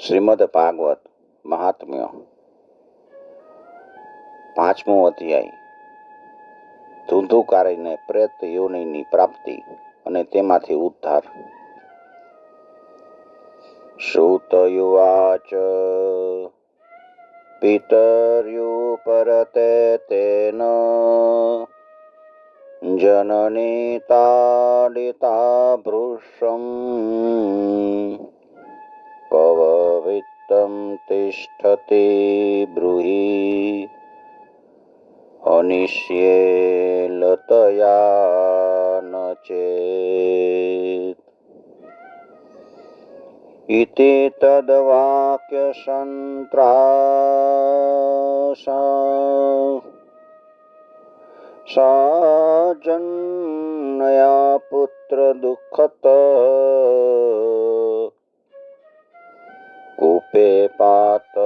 શ્રીમદ ભાગવત મહાત્મ્ય 5મો અધ્યાય. ધુંધુકારીને પ્રેત યોનિની પ્રાપ્તિ અને તેમાંથી ઉદ્ધાર. શ્રુતયુવાચ પિતર્યુપરતે તેન જનની તાડિતા ભૃશં કવવિત્તં તિષ્ઠતિ બ્રૂહિ અનિષ્યે લતયા ન ચેત. ઇતિ તદ્વાક્ય સંત્રાસા સાજન્યા પુત્ર દુઃખત કૂપે પાતઃ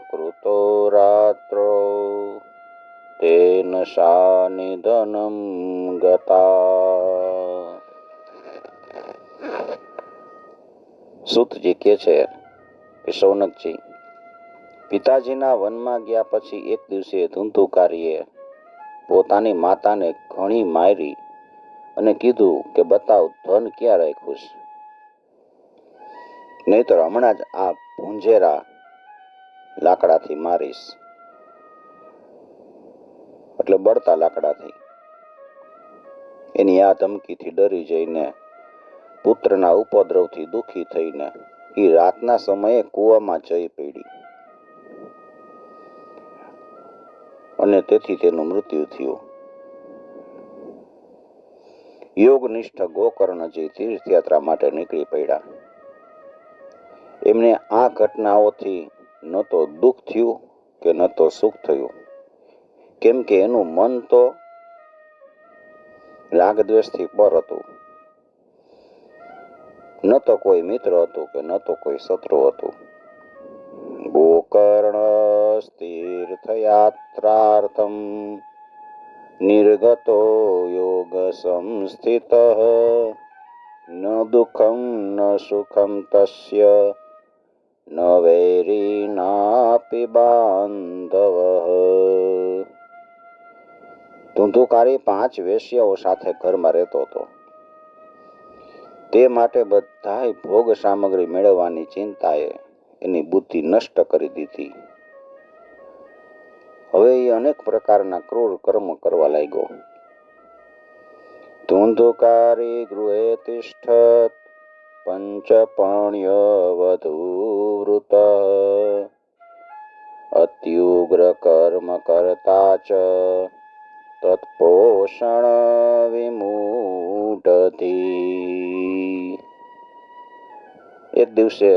કૃતો રાત્રો તેન સા નિધનમ ગતા. સૂતજી કહે છે કે શૌનકજી, પિતાજીના વનમાં ગયા પછી એક દિવસે ધુંધુકારીએ પોતાની માતાને ઘણી મારી અને કીધું કે બતાવ ધન ક્યાં રાખ્યું છે, નહીતર હમણાં જ આ ભૂંજેરા લાકડાથી મારીશ. એટલે બળતા લાકડાથી. એની આ ધમકીથી ડરી જઈને પુત્રના ઉપદ્રવથી દુઃખી થઈને એ રાતના સમયે કૂવામાં જઈ પડી અને તેથી તેનું મૃત્યુ થયું. યોગનિષ્ઠ ગોકર્ણજી તીર્થયાત્રા માટે નીકળી પડ્યા. એમને આ ઘટનાઓથી ન તો દુઃખ થયું કે ન તો સુખ થયું, કેમ કે એનું મન તો રાગદ્વેષથી પર હતું. ન તો કોઈ મિત્ર હતું કે ન તો કોઈ શત્રુ હતું. ગોકર્ણસ્તીર્થયાત્રાર્થમ નિર્ગતો યોગ સંસ્થિતઃ ન દુઃખમ ન સુખમ તસ્ય ન વૈરી નાપી બાંધવઃ. ધુંધુકારી 5 વેશ્યાઓ સાથે ઘરમાં રહેતો હતો. તે માટે બધાય ભોગ સામગ્રી મેળવવાની ચિંતાએ એની બુદ્ધિ નષ્ટ કરી દીધી. હવે એ અનેક પ્રકારના ક્રૂર કર્મ કરવા લાગ્યો. ધુંધુકારી ગૃહે તિષ્ઠત પંચપણ્ય વધૂવૃત અત્યુગ્ર કર્મ કરતા ચ તત્પોષણ વિમૂઢથી. એક દિવસે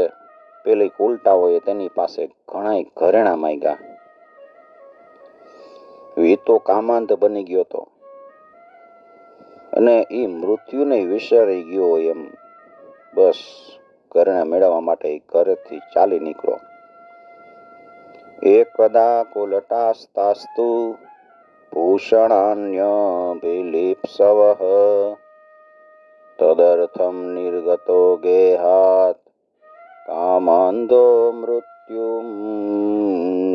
પેલી ઉલટાઓએ તેની પાસે ઘણાય ઘરેણા માંગ્યા. એ તો કામાંધ બની ગયો હતો અને એ મૃત્યુને વિસરી ગયો એમ બસ ઘરેણા મેળવવા માટે ઘરેથી ચાલી નીકળ્યો. એકદા કુલટાસ્તાસ્તુ ભૂષણાન્ય બિલિપ્સવઃ તદર્થમ નિર્ગતો ગેહાત કામાંધો મૃત્યુમ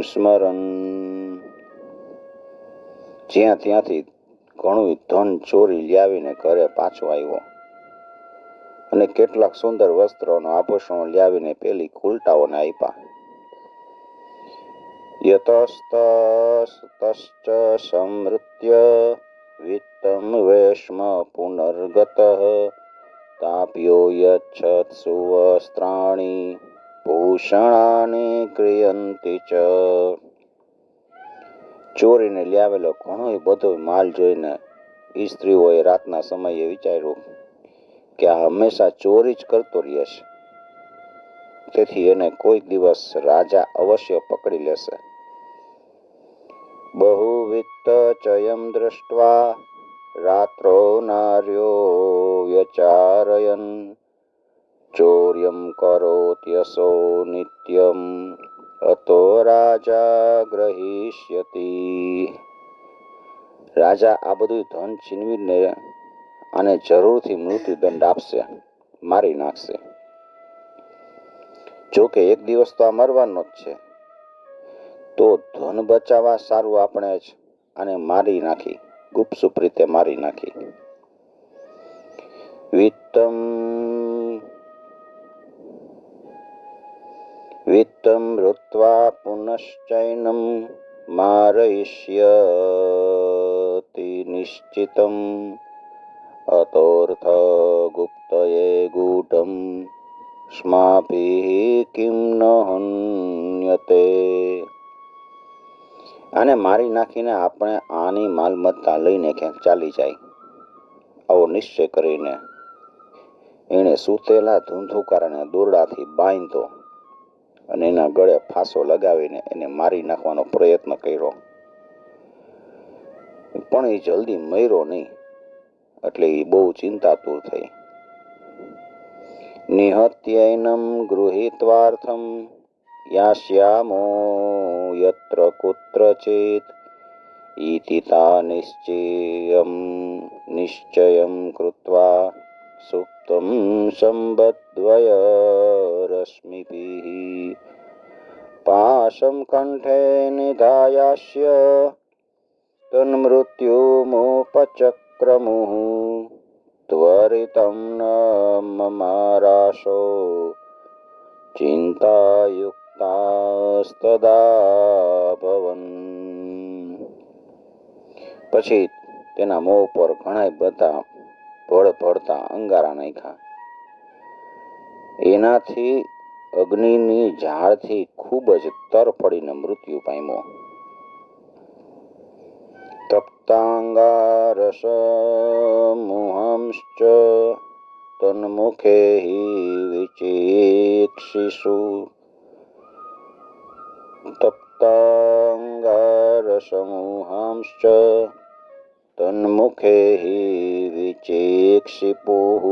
સ્મરન. જ્યાં ત્યાંથી ઘણું ધન ચોરી લાવીને ઘરે પાછો આવ્યો અને કેટલાક સુંદર વસ્ત્રોનો આભૂષણો લાવીને પેલી કુલટાઓને આપ્યા. યતસ્તશ્ચ સમૃત્ય વિત્તમ વેશ્મ પુનર્ગતઃ તાપ્યો યચ્છત સુવસ્ત્રાણિ ભૂષણાની ક્રિયંતિ ચ. ચોરીને લાવેલો ઘણો બધો માલ જોઈને સ્ત્રીઓએ રાતના સમયે વિચાર્યું કે આ હંમેશા ચોરી જ કરતો રહે છે, તેથી એને કોઈ દિવસ રાજા અવશ્ય પકડી લેશે. બહુવિત્ત ચયમ દૃષ્ટ્વા રાત્રો નાર્યો વ્યચારયન ચોર્યમ કરોત્યસો નિત્યમ અતો રાજા ગ્રહિષ્યતિ. રાજા આ બધું ધન છીનવીને આને જરૂરથી મૃત્યુદંડ આપશે, મારી નાખશે. જો કે એક દિવસ તો આ મરવાનો જ છે, તો ધન બચાવવા સારું આપણે જ આને મારી નાખી, ગુપસુપ રીતે મારી નાખી. વિત્તમ ઋત્વા પુનશ્ચૈનમ મારયિષ્યતિ નિશ્ચિતમ અતોર્થ ગુપ્તયે ગૂઢમ સ્માભિઃ કિમ ન હન્યતે. આને મારી નાખીને આપણે આની માલમત્તા લઈને ક્યાંક ચાલી જાય, આવો નિશ્ચય કરીને એણે સૂતેલા ધૂંધુકારાને દોરડાથી બાંધ્યો અને એના ગળે ફાંસો લગાવીને એને મારી નાખવાનો પ્રયત્ન કર્યો. પણ એ જલ્દી મર્યો નહીં, એટલે એ બહુ ચિંતાતુર થઈ. નિહત્યૈનમ ગૃહીત્વાર્થમ યાસ્યામો યત્ર કુત્રચિત ઇતિ તા નિશ્ચયમ કૃત્વા સુપ્તમ સંબદ્ધ્ય રશ્મિભિઃ પાશમ કંઠે નિધાયાસ્ય તન્મૃત્યુમુપચક્રમુઃ ત્વરિતમ ન મમારાશો ચિંતાયુક્તાસ્તદા ભવન. પછી તેના મોં પર ઘણા બધા ભળભળતા અંગારા નાખ્યા. એનાથી અગ્નિની ઝાળથી ખૂબ જ તર પડીને મૃત્યુ પામ્યો. તપ્તાંગારસમુહંશ્ચ તન્મુખે વિચિક્ષિષુ તપ્તાંગારસમુહંશ્ચ તન્મુખે વિચિક્ષિપુઃ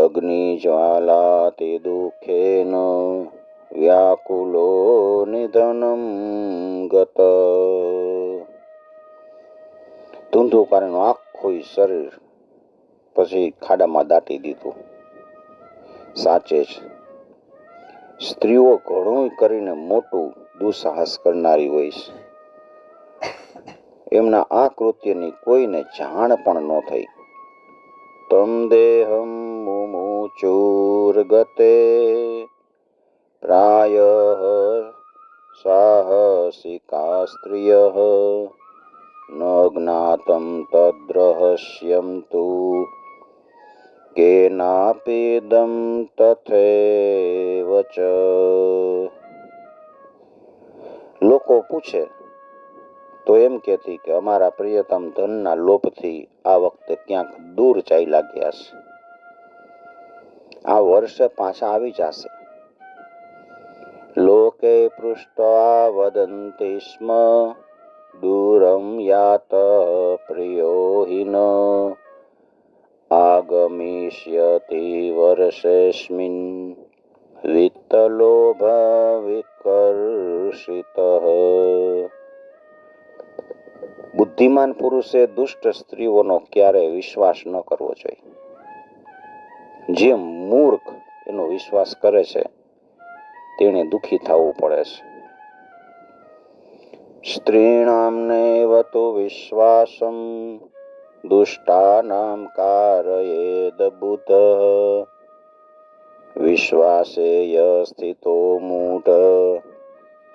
અગ્નિજ્વાલાતિ દુઃખેન વ્યાકુલો નિધનમ ગત. ધૂંધુકારીનું આખું શરીર પછી ખાડામાં દાટી દીધું. સાચે જ સ્ત્રીઓ ઘણું કરીને મોટું દુસ્સાહસ કરનારી હોય છે. એમના આ કૃત્યની કોઈને જાણ પણ ન થઈ. તમ દેહમ મુમુચુર્ગતે પ્રાયઃ સાહસિકા સ્ત્રિયઃ ન જ્ઞાતમ તદ્રહસ્યમ તુ કેનાપીદમ તથૈવ ચ. લોકો પૂછે તો એમ કહેતી કે અમારા પ્રિયતમ ધનના લોભથી આ વખતે ક્યાંક દૂર ચાલ્યા ગયા છે, આ વર્ષે પાછા આવી જશે. લોકે પૃષ્ઠા વદન્તિ સ્મ દૂરમ યાત પ્રિયો હિન આગમિષ્યતિ વર્ષેસ્મિન વિત્તલોભ વિકર્ષિતઃ. બુદ્ધિમાન પુરુષે દુષ્ટ સ્ત્રીઓનો ક્યારેય વિશ્વાસ ન કરવો જોઈએ. જે મૂર્ખ એનો વિશ્વાસ કરે છે તેને દુઃખી થવું પડે છે. સ્ત્રીણામ નૈવ તુ વિશ્વાસમ દુષ્ટાનામ કારયેદ બુદ્ધ વિશ્વાસેય સ્થિતો મૂઢ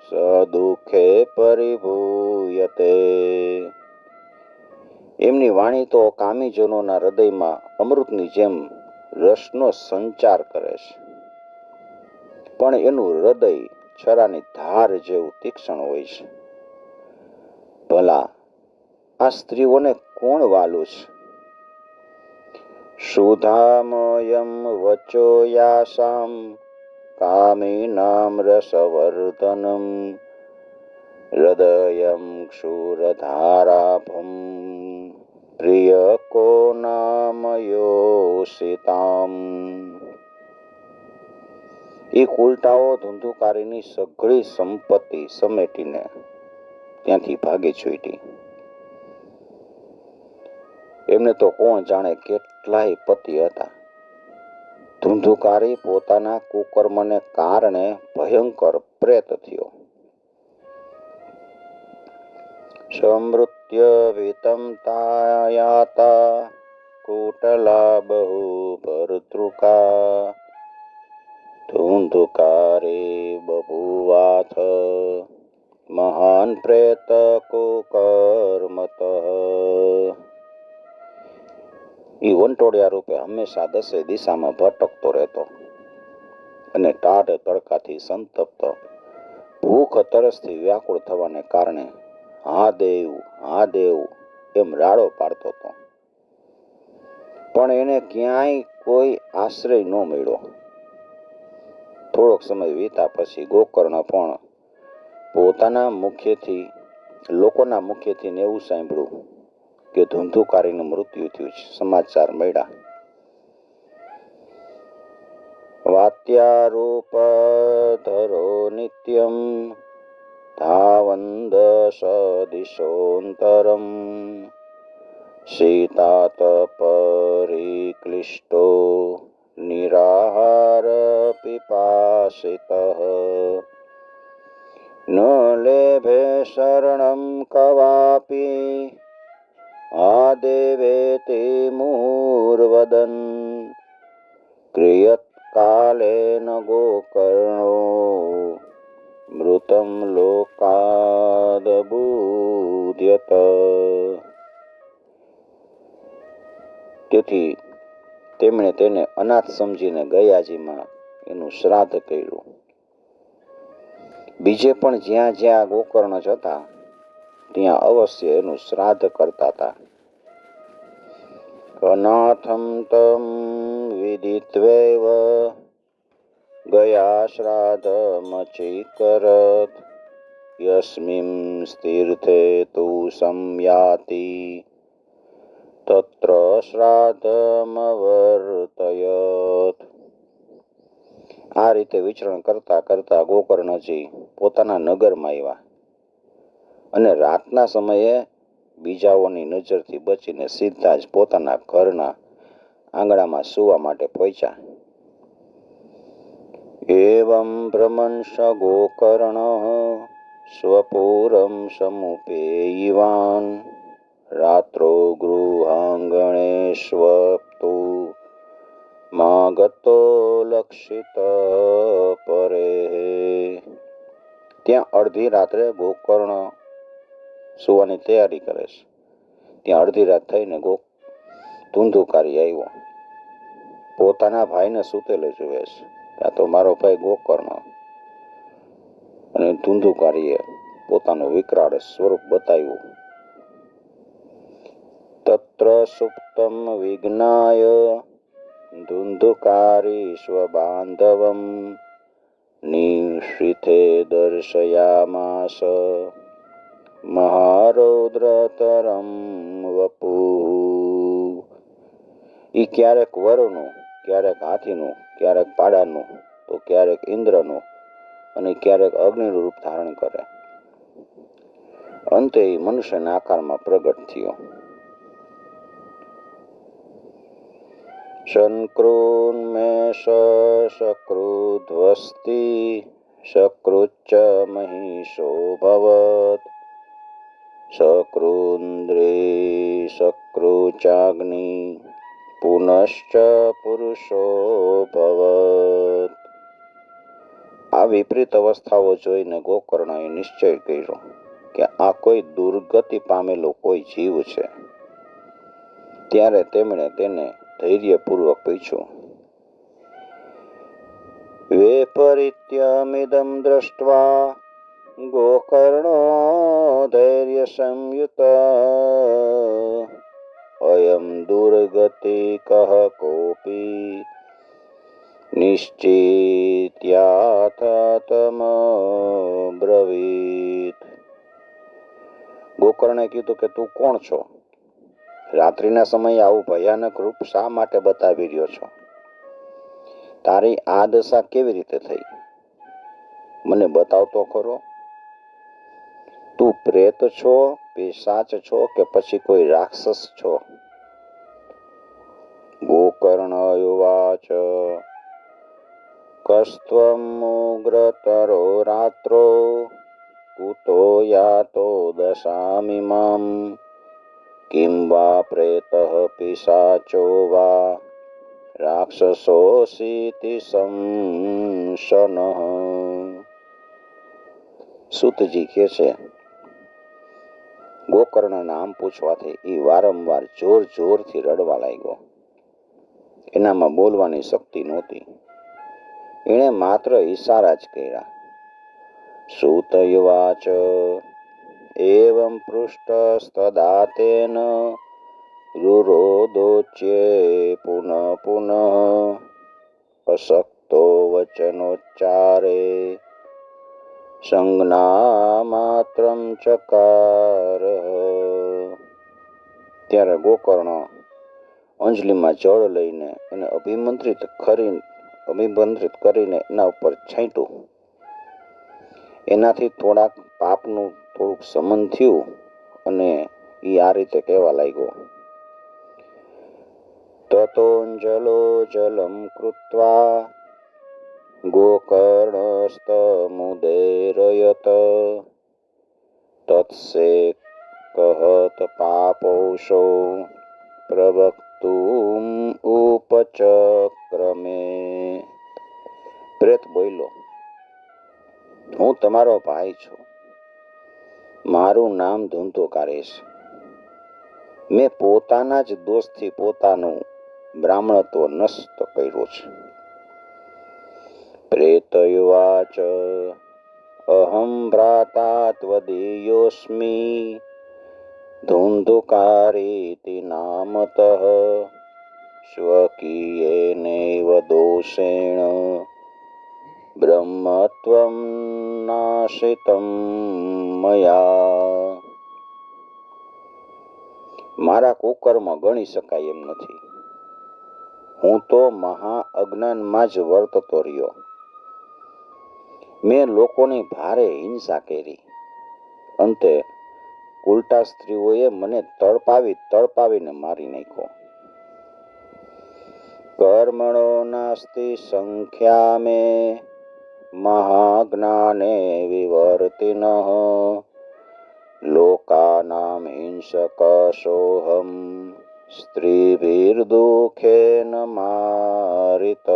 સ દુઃખે પરિભૂયતે. એમની વાણી તો કામીજનોના હૃદયમાં અમૃતની જેમ રસનો સંચાર કરે છે, પણ એનું હૃદય છરાની ધાર જેવું તીક્ષ્ણ હોય છે. ભલા આ સ્ત્રીઓને કોણ વાલું છે? સુધામયમ વચો યાસામ કામિનામ રસવર્ધનમ હૃદયમ ક્ષુરધારાભમ પ્રિય કો નામયોષિતામ. એ ઉલટાઓ ધુંધુકારીની સઘળી સંપત્તિ સમેટીને ત્યાંથી ભાગી છૂટી. એમને તો કોણ જાણે કેટલાય પતિ હતા. ધુંધુકારી પોતાના કુકર્મને કારણે ભયંકર પ્રેત થયો. સમૃત્ય વિતમ તાયાતા કુટલા બહુ ભરતૃકા ધુંધુકારે બભુવાથ મહાન પ્રેત કુકર્મત. એ વંટોળિયા રૂપે હંમેશા દસે દિશામાં ભટકતો રહેતો અને ટાઢ તડકાથી સંતપ્ત, ભૂખ તરસથી વ્યાકુળ થવાને કારણે હા દેવ એમ રાડો પાડતો હતો. પણ એને ક્યાંય કોઈ આશ્રય ન મળ્યો. થોડોક સમય વીતા પછી ગોકર્ણ પણ લોકોના મુખેથી એવું સાંભળ્યું કે ધુંધુકારીનું મૃત્યુ થયું છે. સમાચાર મળ્યા. વાત્યારૂપ ધરો નિત્યમ ધાવંદ સદિશોંતરમ સીતાત પરિક્લિષ્ટો નિરાહાર પિપાસિતઃ ન લેભે શરણમ કવાપી આદેવેતિ મુહુર્વદન ક્રિયત કાલેન ગોકર્ણો મૃતમ લોકાદબુધ્યત. તેથી તેમણે તેને અનાથ સમજીને ગયાજીમાં એનું શ્રાદ્ધ કર્યું. બીજે પણ જ્યાં જ્યાં ગોકર્ણ જતા ત્યાં અવશ્ય એનું શ્રાદ્ધ કરતા હતા. અનાથમ તમ વિદિત્વૈવ ગયા શ્રાદ્ધમચીકરત યસ્મિં તીર્થે તુ સંયાતિ તત્ર શ્રાદ્ધમવર્તયત. આ રીતે વિચરણ કરતા કરતા ગોકર્ણજી પોતાના નગરમાં આવ્યા અને રાતના સમયે બીજાઓની નજરથી બચીને સીધા જ પોતાના ઘરના આંગણામાં સૂવા માટે પહોંચ્યા. એવં ભ્રમંશ ગોકર્ણ સ્વપુરમ સમુપેયિવાન રાત્રો ગૃહાંગણેષ્વપ્તુ માગતો લક્ષિત પરે. ત્યાં અડધી રાત્રે ગોકર્ણ સુવાની તૈયારી કરે છે. ત્યાં અડધી રાત થઈને ધુંધુકારી આવ્યો. પોતાના ભાઈને સૂતેલો જુએ છે. ત્યાં તો મારો ભાઈ ગોકર્ણ. અને ધુંધુકારીએ પોતાનું વિકરાળ સ્વરૂપ બતાવ્યું. તત્ર સુપ્તમ વિજ્ઞાય ધુંધુકારી સ્વબાંધવમ નિશ્રિતે દર્શયામાસ મહારૌદ્રતરમ વપુ. ઈ ક્યારેક વરુનું, ક્યારેક હાથીનું, ક્યારેક પાડાનું, તો ક્યારેક ઇન્દ્રનું અને ક્યારેક અગ્નિનું રૂપ ધારણ કરે. અંતે એ મનુષ્યના આકારમાં પ્રગટ થયો. શંક્રુન્મેષ શક્રુધ્વસ્તિ શક્રુચ્ચ મહિષો ભવત શક્રુન્દ્રી શક્રુચાગ્નિ પુનશ્ચ પુરુષો ભવત. આ વિપરીત અવસ્થાઓ જોઈને ગોકર્ણએ નિશ્ચય કર્યો કે આ કોઈ દુર્ગતિ પામેલો કોઈ જીવ છે. ત્યારે તેમણે તેને ધૈર્યપૂર્વક પૂછ્યું. વૈપરીત્યમિદં દ્રષ્ટ્વા ગોકર્ણો ધૈર્ય સંયુત અયમ દુર્ગતિ કહ કોપી નિશ્ચિત્યાથતમબ્રવીત. ગોકર્ણે કીધું કે તું કોણ છો? રાત્રિના સમયે આવું ભયાનક રૂપ શા માટે બતાવી રહ્યો છો? તારી આ દશા કેવી રીતે થઈ? મને બતાવતો ખરો. તું પ્રેત છો, પિશાચ છો કે પછી કોઈ રાક્ષસ છો? ગોકર્ણ યુવાચ કસ્ત્વમુગ્રતરો રાત્રો કુતો યાતો દશામિમામ કિં વા પ્રેતઃ પિશાચો વા રાક્ષસોસીતિ સંશનઃ. સૂતજી કહે છે, ગોકર્ણ નામ પૂછવાથી એ વારંવાર જોર જોરથી રડવા લાગ્યો. એનામાં બોલવાની શક્તિ નહોતી. એણે માત્ર ઈશારા જ કર્યા. સૂતયુવાચ એવં પૃષ્ટસ્તદા તેન રુરોદોચ્યે પુનઃ પુનઃ અશક્તો વચનોચ્ચારે સંજ્ઞામાત્રં ચકાર. ત્યારે ગોકર્ણ અંજલિમાં જળ લઈને એને અભિમંત્રિત કરીને એના ઉપર છાંટ્યું. એનાથી થોડાક પાપનું થોડુંક શમન થયું અને એ આ રીતે કહેવા લાગ્યો. તતોંજલો જલમ કૃત્વા ગોકર્ણસ્તમુદેરયત તત્સેકહત પાપૌષો પ્રવક્તુમ ઉપચક્રમે. પ્રેત બોલ્યો, હું તમારો ભાઈ છું. મારું નામ ધુંધુકારી છે. મેં પોતાના જ દોષથી પોતાનું બ્રાહ્મણત્વ નષ્ટ કર્યું છે. પ્રેતયુવાચ અહં ભ્રાતા ત્વદીયોસ્મિ ધુંધુકારીતિ નામતઃ સ્વકીયેનૈવ દોષેણ બ્રહ્મત્વં નાશિતં મયા. મારા કુકર્મ ગણી શકાય એમ નથી. હું તો મહા અજ્ઞાનમાં જ વર્તતો રહ્યો. મેં લોકોની ભારે હિંસા કરી. અંતે ઉલટા સ્ત્રીઓએ મને તડપાવીને મારી નાખ્યો. કર્મણો નાસ્તિ સંખ્યા મે મહાજ્ઞાને વિવર્તિનઃ લોકાનામ હિંસકશોહમ સ્ત્રીભિર્દુઃખેન મારિત.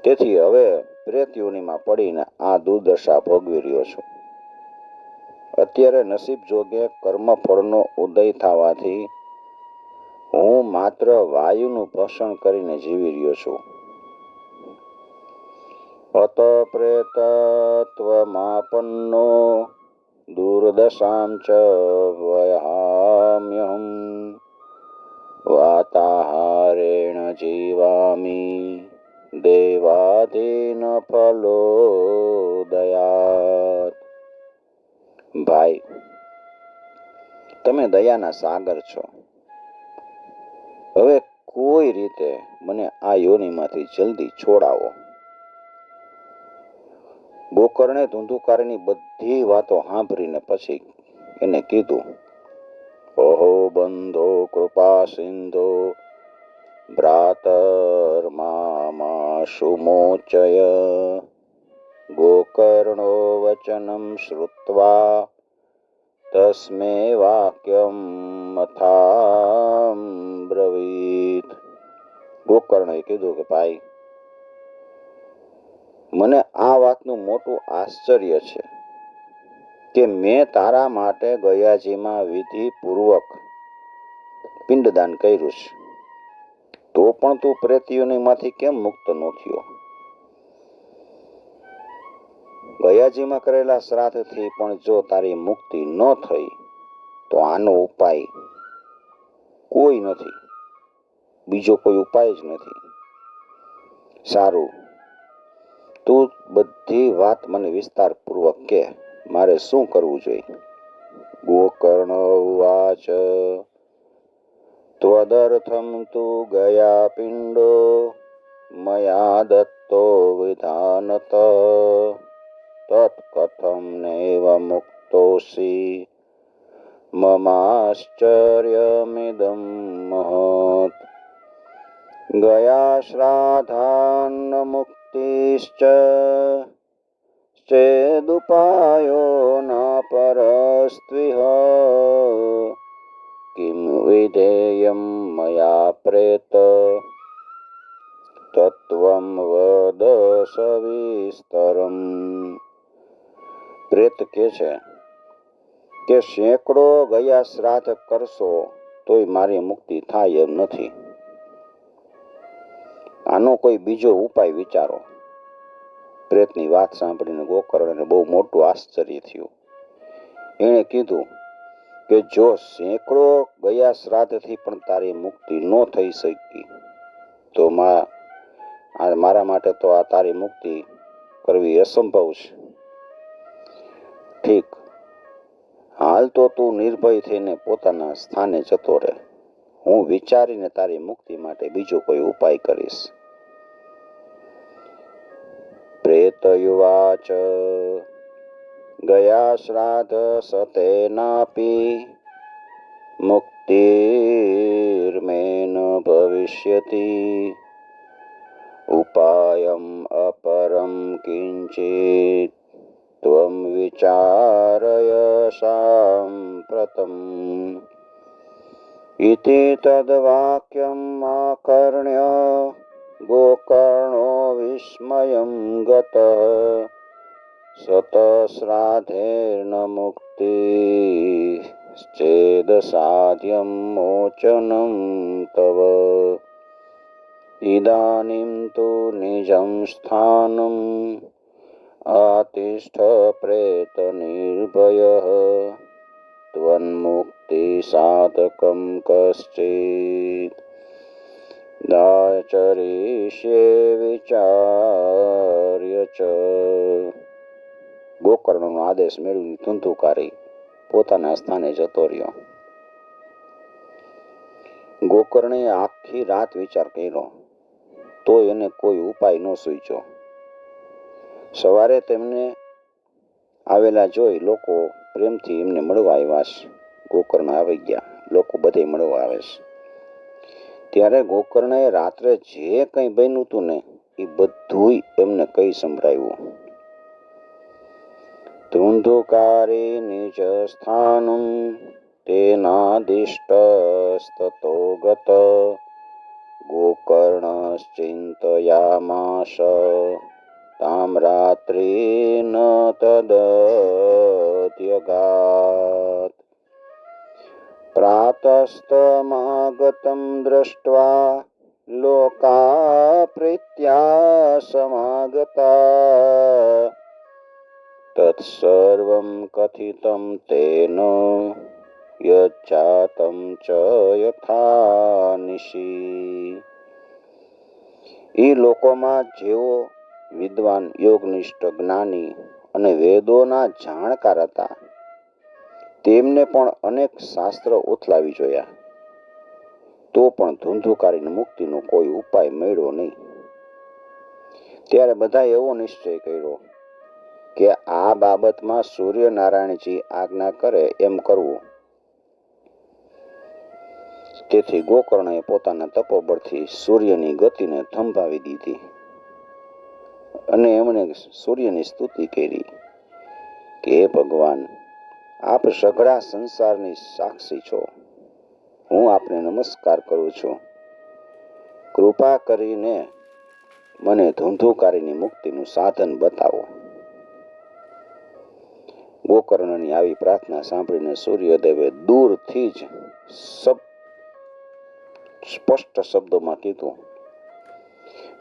તેથી હવે પ્રેત યોનિમાં પડીને આ દુર્દશા ભોગવી રહ્યો છું. અત્યારે નસીબ જોગે કર્મફળનો ઉદય થવાથી હું માત્ર વાયુનું ભક્ષણ કરીને જીવી રહ્યો છું. અત પ્રેતત્વમાપન્નો દુર્દશાં ચ વહામ્યહં વાતાહારેણ જીવામિ દેવાધીન ફલોદયાત. ભાઈ, તમે દયાના સાગર છો. હવે કોઈ રીતે મને આ યોનિમાંથી જલ્દી છોડાવો. ગોકર્ણે ધુંધુકારીની બધી વાતો સાંભળીને પછી એને કીધું, ઓહો બંધો કૃપા સિંધો ભ્રાતર્માશુમોચય. ગોકર્ણો વચનમ શ્રુત્વા તસ્મે વાક્યમ મથાબ્રવીત. ગોકર્ણએ કીધું કે ભાઈ, મને આ વાતનું મોટું આશ્ચર્ય છે કે મેં તારા માટે ગયાજીમાં વિધિપૂર્વક પિંડદાન કર્યું છે, તો પણ તું પ્રેતયોનિમાંથી કેમ મુક્ત ન થયો? ગયાજીમાં કરેલા શ્રાદ્ધથી પણ જો તારી મુક્તિ ન થઈ તો આનો ઉપાય કોઈ નથી. બીજો કોઈ ઉપાય જ નથી. સારું, તું બધી વાત મને વિસ્તારપૂર્વક કે. મારે શું કરવું જોઈએ? ગોકર્ણ ઉવાચ ત્વદર્થમ તુ ગયા પિંડો મયા દત્તો વિધાનત તત્કથમ નૈવ મુક્તોસી મમાશ્ચર્યમિદં મહત. ગયા શ્રાદ્ધાન્ન મુક્તિશ્ચ ચેદુપાયો ન પરસ્ત્વિહ કિમ વિધેયં મયા પ્રેત તત્વં વદ સવિસ્તરમ. પ્રેત કે છે કે સેંકડો ગયા શ્રાદ્ધ કરશો તોય મારી મુક્તિ થાય એમ નથી. આનો કોઈ બીજો ઉપાય વિચારો. પ્રેતની વાત સાંભળીને ગોકર્ણને બહુ મોટું આશ્ચર્ય થયું. એણે કીધું કે જો સેંકડો ગયા શ્રાદ્ધથી પણ તારી મુક્તિ ન થઈ શકી તો મારા માટે તો આ તારી મુક્તિ કરવી અસંભવ છે. ઠીક, હાલ તો તું નિર્ભય થઈને પોતાના સ્થાને જતો રહે. હું વિચારીને તારી મુક્તિ માટે બીજો કોઈ ઉપાય કરીશ. પ્રેતયુવાચ ગયા શ્રાદ્ધ સતેનાપી મુક્તિર્મેન ભવિષ્યતિ ઉપાયમ અપરમ કિંચિત ત્વમ વિચારય સાંપ્રતમ. ઇતિ તદ્વાક્યમ આકર્ણ્ય ગોકર્ણો વિસ્મયં ગતઃ સતશ્રાદ્ધેર્ન મુક્તિશ્ચેદ સાધ્યં મોચનં તવ. ઇદાનીં તુ નિજં સ્થાનમ આતિષ્ઠ પ્રેત નિર્ભયઃ ત્વન્મુક્તિ સાધકં કશ્ચિત દાચરિષ્યે વિચાર્ય ચ. ગોકર્ણનો આદેશ મેળવી ધુંધુકારી પોતાના સ્થાને જતો રહ્યો. ગોકર્ણે આખી રાત વિચાર કર્યો તો એને કોઈ ઉપાય ન સૂચ્યો. સવારે તેમને આવેલા જોઈ લોકો પ્રેમથી એમને મળવા આવ્યા છે. ગોકર્ણ આવી ગયા, લોકો બધે મળવા આવે છે. ત્યારે ગોકર્ણએ રાત્રે જે કંઈ બન્યું હતું ને એ બધું એમને કઈ સંભળાવ્યું. ધુંધુકારી નિજ સ્થાનમ તેનાદિષ્ટસ્તતો ગત ગોકર્ણશ્ચિંતયામાસ તામ રાત્રિન તદત્યગાત. પ્રાતસ્તમાગતં દૃષ્ટ્વા લોકા પ્રીત્યા સમાગતા તત્સર્વં કથિतं તેન યજ્જાतं ચ યથા નિશી. એ લોકોમાં જેઓ વિદ્વાન, યોગનિષ્ઠ, જ્ઞાની અને વેદોના જાણકાર હતા તેમને પણ અનેક શાસ્ત્ર ઉથલાવી જોયા તો પણ ધુંધુકારીની મુક્તિનો કોઈ ઉપાય મળ્યો નહીં. ત્યારે બધા એવો નિશ્ચય કર્યો કે આ બાબતમાં સૂર્યનારાયણજી આજ્ઞા કરે એમ કરવું. તેથી ગોકર્ણએ પોતાના તપોબળથી સૂર્યની ગતિને થંભાવી દીધી અને એમણે સૂર્યની સ્તુતિ કરી કે હે ભગવાન, આપ સઘળા સંસારની સાક્ષી છો. હું આપને નમસ્કાર કરું છું. કૃપા કરીને મને ધુંધુકારીની મુક્તિનું સાધન બતાવો. ગોકર્ણની આવી પ્રાર્થના સાંભળીને સૂર્યદેવે દૂરથી જ સ્પષ્ટ શબ્દોમાં કીધું,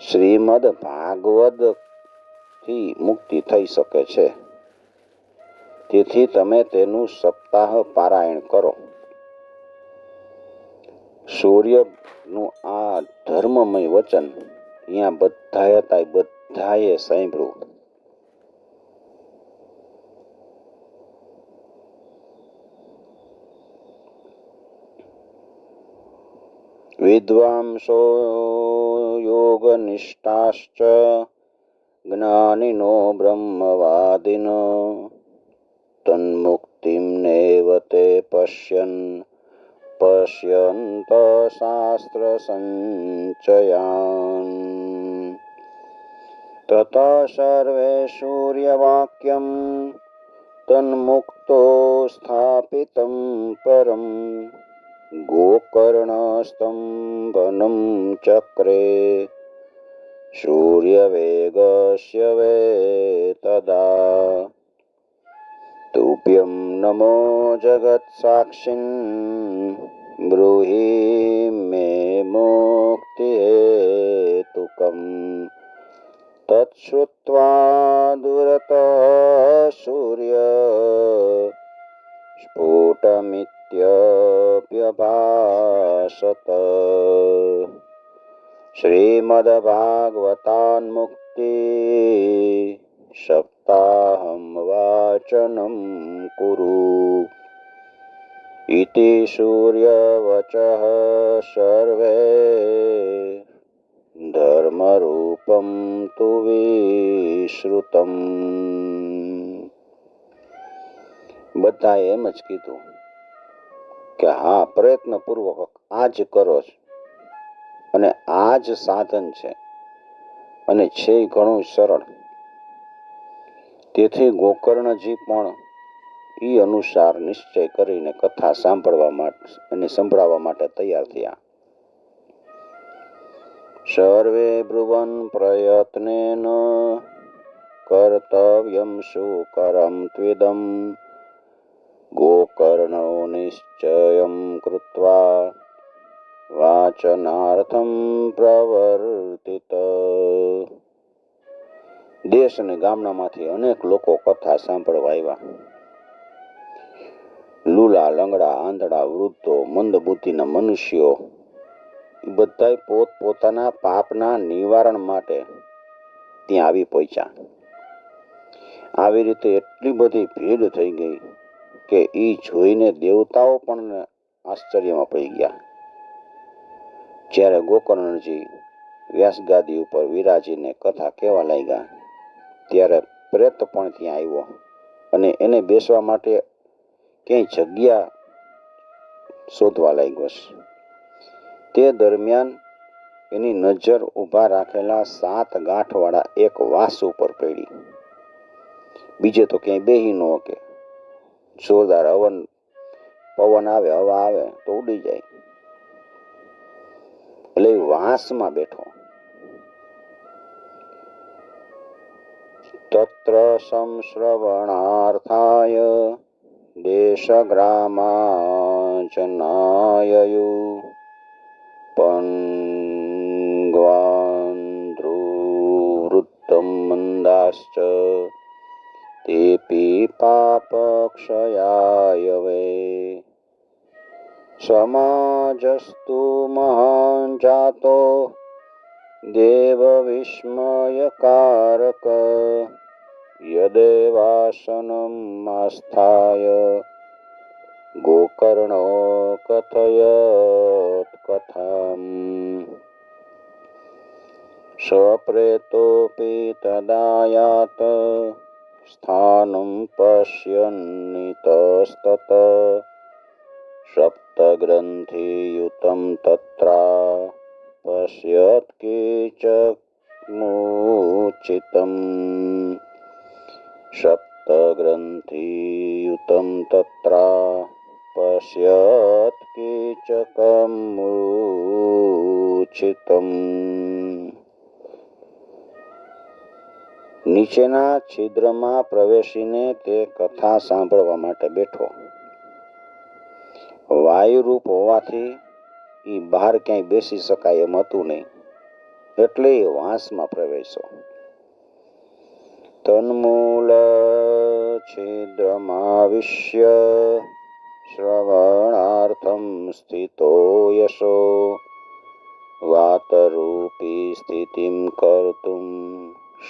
શ્રીમદ ભાગવત થી મુક્તિ થઈ શકે છે, તેથી તમે તેનું સપ્તાહ પારાયણ કરો. સૂર્યનું આ ધર્મમય વચન અહીંયા બધા હતા, બધાએ સાંભળ્યું. વિદ્વાંસો યોગનિષ્ઠાશ્ચ જ્ઞાનિનો બ્રહ્મવાદિનો તન્મુક્તિમ નેવ તે પશ્યન पश्यन्त शास्त्रसञ्चयान् ततः सर्वे सूर्यवाक्यं तन्मुक्तो स्थापितं परं गोकर्णस्तम्भनं चक्रे सूर्यवेगस्य वे तदा तुभ्यं नमो जगत्साक्षिन् ब्रूहि मे मुक्तिहेतुकम् तच्छ्रुत्वा दुरतः सूर्य स्फुटमित्यभ्यभाषत श्रीमद्भागवतान्मुक्ति सप्ताहं वाचनं कुरु इति सूर्यवचः सर्वे धर्मरूपं तु विश्रुतम्। બધાએ એમ જ કીધું કે હા, પ્રયત્નપૂર્વક આ જ કરો છો અને આ જ સાધન છે અને છે ઘણું સરળ. તેથી ગોકર્ણજી પણ એ અનુસાર નિશ્ચય કરીને કથા સાંભળવા માટે અને સંભળાવવા માટે તૈયાર થયા. સર્વે બ્રુવન પ્રયત્નેન કર્તવ્યમ સુકરમ ત્વિદમ ગોકર્ણો નિશ્ચયમ કૃત્વા વાચનાર્થમ પ્રવર્તિત. દેશ અને ગામડામાંથી અનેક લોકો કથા સાંભળવા આવ્યા. લૂલા, લંગડા, આંધળા, વૃદ્ધો, મંદબુદ્ધિના મનુષ્યો એ બધા પોતપોતાના પાપના નિવારણ માટે ત્યાં આવી પહોંચ્યા. આવી રીતે એટલી બધી ભીડ થઈ ગઈ કે એ જોઈને દેવતાઓ પણ આશ્ચર્યમાં પડી ગયા. જ્યારે ગોકર્ણજી વ્યાસગાદી ઉપર વિરાજીને કથા કહેવા લાગ્યા ત્યારે પ્રેત પણ ત્યાં આવ્યો અને એને બેસવા માટે ક્યાંય જગ્યા શોધવા લાગ્યો છે. તે દરમિયાન એની નજર ઊભા રાખેલા 7 ગાંઠવાળા એક વાસ ઉપર પડી. બીજે તો ક્યાંય બેહી ન શકે. જોરદાર પવન આવે, હવા આવે તો ઉડી જાય. એટલે વાંસમાં બેઠો. તત્ર સંશ્રવણાર્થાય દેશગ્રામાજનાયયુ પન્ગ્વાન્ધ્રુવૃત્તમ મંદાશ્ચ તેપી પાપક્ષયાય વે સમાજસ્તુ મહાન જાતો દેવ વિસ્મયકારક યદેવાસનમ આસ્થાય ગોકર્ણો કથયત કથામ સપ્રેતોપી તદાયાત સ્થાનમ પશ્યન્નિતસ્તત સપ્તગ્રંથિયુતમ તત્રા પશ્યત કીચકમુચિતમ સપ્તગ્રંથિયુતમ તત્રા પશ્યત કીચકમુચિતમ. નીચેના છિદ્રમાં પ્રવેશીને તે કથા સાંભળવા માટે બેઠો. વાયુરૂપ હોવાથી એ બહાર ક્યાંય બેસી શકાય એમ હતું નહીં, એટલે એ વાંસમાં પ્રવેશો. તન્મૂલ છિદ્રમાવિશ્ય શ્રવણાર્થમ સ્થિતો યશો વાતરૂપી સ્થિતિમ કર્તુમ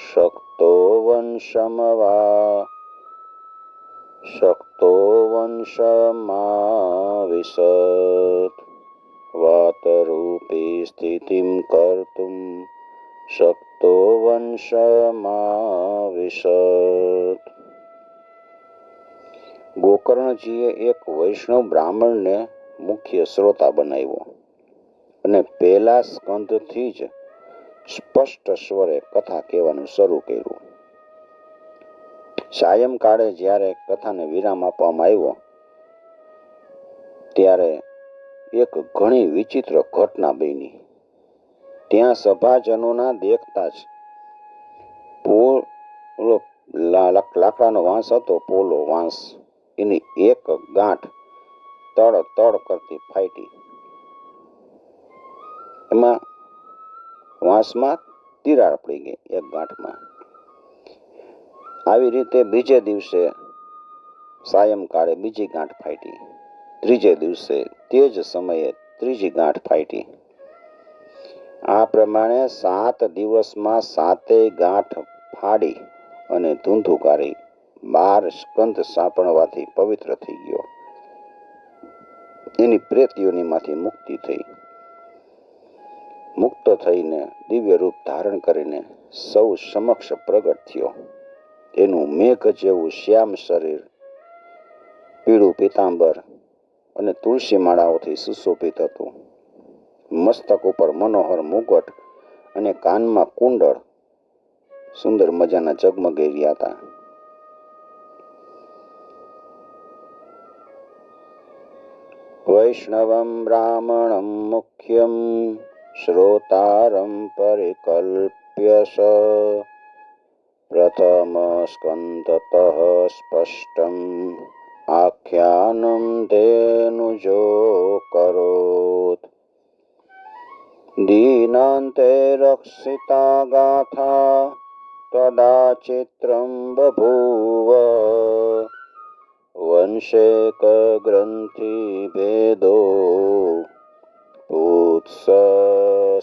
શક્તો વંશમાવિશત. વાતરૂપી સ્થિતિમ કર્તુમ શક્તો વંશમાવિશત. ગોકર્ણજીએ એક વૈષ્ણવ બ્રાહ્મણને મુખ્ય શ્રોતા બનાવ્યો અને પહેલા સ્કંદથી જ સ્પષ્ટ સ્વરે કથા કહેવાનું શરૂ કર્યું. સાયંકાળે જ્યારે કથાને વિરામ આપવામાં આવ્યો ત્યારે એક ઘણી વિચિત્ર ઘટના બની. ત્યાં સભાજનોના દેખતા જ લાકડાનો વાંસ હતો, પોલો વાંસ, એની એક ગાંઠ તડ તડ કરતી ફાટી. એમાં વાંસમાં તિરાડ પડી ગઈ એક ગાંઠમાં. આવી રીતે બીજે દિવસે સાયંકાળે બીજી ગાંઠ ફાટી. ત્રીજે દિવસે તે જ સમયે ત્રીજી ગાંઠ ફાટી. આ પ્રમાણે 7 દિવસમાં 7 ગાંઠ ફાડી અને ધૂંધુકારી 12 સ્કંદ સાંભળવાથી પવિત્ર થઈ ગયો. એની પ્રેત યોનિમાંથી મુક્તિ થઈ. મુક્ત થઈને દિવ્ય રૂપ ધારણ કરીને સૌ સમક્ષ પ્રગટ થયો. એનું મેઘ જેવું શ્યામ શરીર, પીળું પીતાંબર અને તુલસી માળાઓથી સુશોભિત હતું. મસ્તક ઉપર મનોહર મુગટ અને કાનમાં કુંડળ સુંદર મજાના ઝગમગી રહ્યા હતા. વૈષ્ણવમ બ્રાહ્મણમ મુખ્યમ શ્રોતારમ પરિકલ્પ્ય પ્રથમ સ્કંદતઃ સ્પષ્ટમ આખ્યાનમ ધેનુજો કરોત. દીનાંતે રક્ષિતા ગાથા તદા ચિત્રમ બભૂવ વંશેક ગ્રંથિ ભેદો ઉત્સ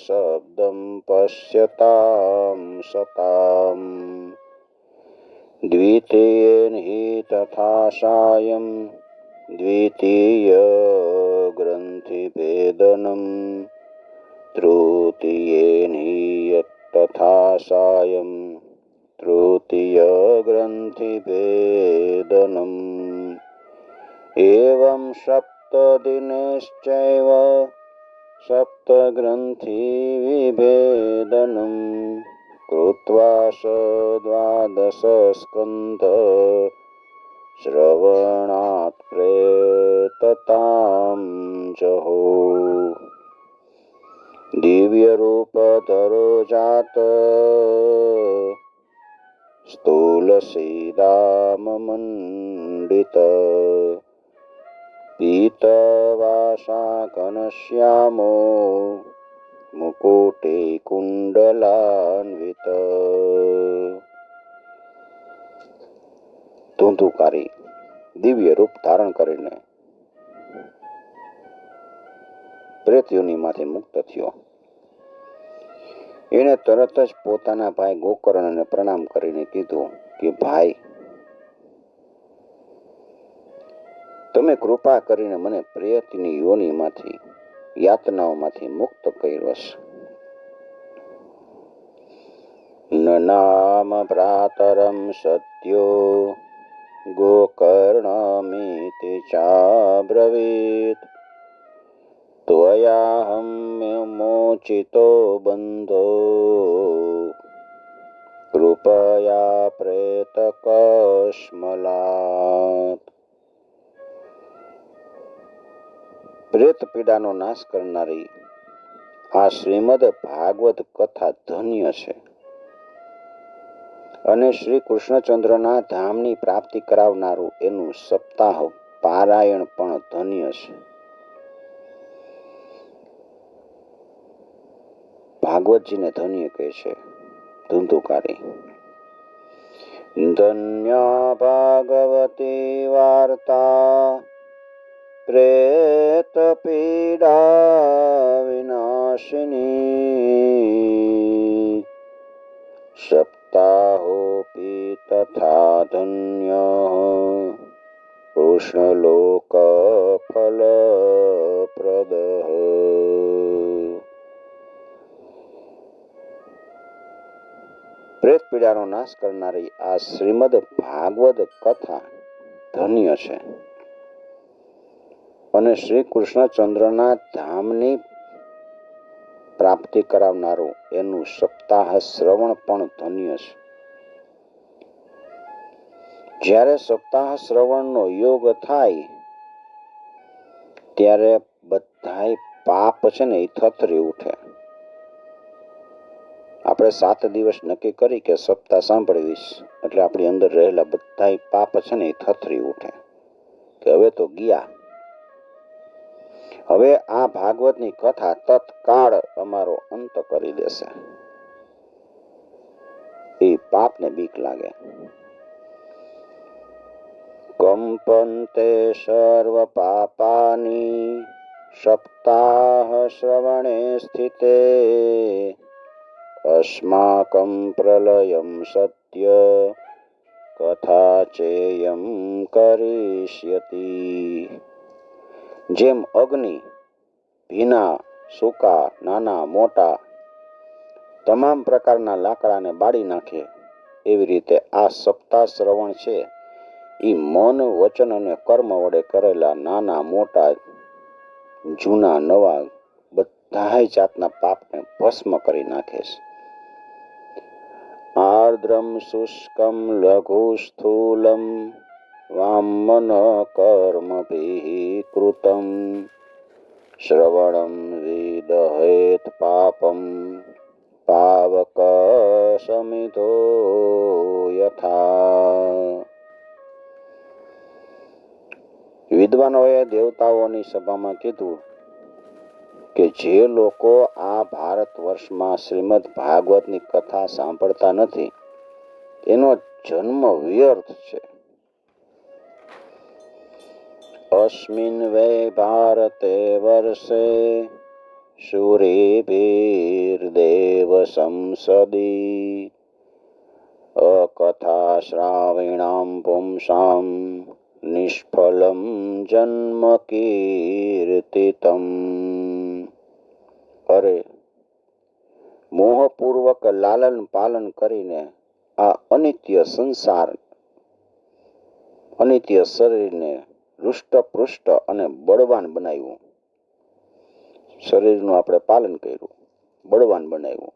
શબ્દમ પશ્યતામ સતામ. દ્વિતીયેન હિ તથા સાયં દ્વિતીય ગ્રંથિ ભેદનમ તૃતીયેન હિ તથા સાયં તૃતીય ગ્રંથિ ભેદનમ. એવં સપ્તદિનેશ્ચૈવ સપ્તગ્રંથિ વિભેદનમ કૃત્વા દ્વાદશ સ્કંધ શ્રવણાત પ્રેતતામ જહો. દિવ્ય રૂપ ધરો જાત સ્થૂલ સીદામ મંડિત પીતવાસા ઘનશ્યામો મુકુટે કુંડલાન્વિત. ધૂંધુકારી દિવ્ય રૂપ ધારણ કરીને પ્રેત યોનિમાંથી મુક્ત થયો. એને તરત જ પોતાના ભાઈ ગોકર્ણને પ્રણામ કરીને કીધું કે ભાઈ, તમે કૃપા કરીને મને પ્રેતની યોનિમાંથી યાતનાઓમાંથી મુક્ત કર્યો છે. નામ ભ્રાતરમ સત્યો ગોકર્ણમિતિ ચાબ્રવીત ત્વયાહમ મોચિતો બંધો કૃપયા પ્રેતકશ્મલાત. પ્રેત પીડાનો નાશ કરનારી આ શ્રીમદ ભાગવત કથા ધન્ય છે અને શ્રી કૃષ્ણચંદ્રના ધામની પ્રાપ્તિ કરાવનારું એનું સપ્તાહ પારાયણ પણ ધન્ય છે. ભાગવતજીને ધન્ય કહે છે ધુંધુકારી. ધન્ય ભાગવતી વાર્તા પ્રેત પીડા વિનાશિની સપ્તાહોપી તથા ધન્ય કૃષ્ણલોક ફલપ્રદ. પ્રેત પીડાનો નાશ કરનારી આ શ્રીમદ ભાગવત કથા ધન્ય છે અને શ્રી કૃષ્ણચંદ્રના ધામની પ્રાપ્તિ કરાવનારું એનું સપ્તાહ શ્રવણ પણ ધન્ય છે. જ્યારે સપ્તાહ શ્રવણનો યોગ થાય ત્યારે બધાય પાપ છે ને એ થથરી ઉઠે. આપણે 7 દિવસ નક્કી કરી કે સપ્તાહ સાંભળવીશ એટલે આપણી અંદર રહેલા બધાય પાપ છે ને એ થથરી ઉઠે કે હવે તો ગયા. હવે આ ભાગવતની કથા તત્કાળ અમારો અંત કરી દેશે. એ પાપને બીક લાગે. કંપન્તે સર્વ પાપાની સપ્તાહ શ્રવણે સ્થિતે અસ્માકં પ્રલયં સત્ય કથા ચેયં કરિષ્યતિ. જેમ અગ્નિ ભીના, સૂકા, નાના, મોટા તમામ પ્રકારના લાકડાને બાળી નાખે એવી રીતે આ સપ્તાહ શ્રવણ છે એ મન, વચન અને કર્મ વડે કરેલા નાના મોટા, જૂના નવા બધા જાતના પાપને ભસ્મ કરી નાખે છે. આર્દ્રમ શુષ્કમ લઘુ સ્થૂલમ વામન કર્મભિઃ કૃતમ શ્રવણમ વિદહેત પાપમ પાવક સમિધો યથા. વિદ્વાનોએ દેવતાઓની સભામાં કીધું કે જે લોકો આ ભારત વર્ષમાં શ્રીમદ ભાગવતની કથા સાંભળતા નથી એનો જન્મ વ્યર્થ છે. અસ્મિન વૈ ભારતે વર્ષે શૂરેભીર્દેવ સંસદી અકથા શ્રાવિણામ પુંસામ નિષ્ફલમ જન્મ કીર્તિતમ. અરે, મોહપૂર્વક લાલન પાલન કરીને આ અનિત્ય સંસાર, અનિત્ય શરીરને હૃષ્ટપૃષ્ટ અને બળવાન બનાવ્યું. શરીરનું આપણે પાલન કર્યું, બળવાન બનાવ્યું,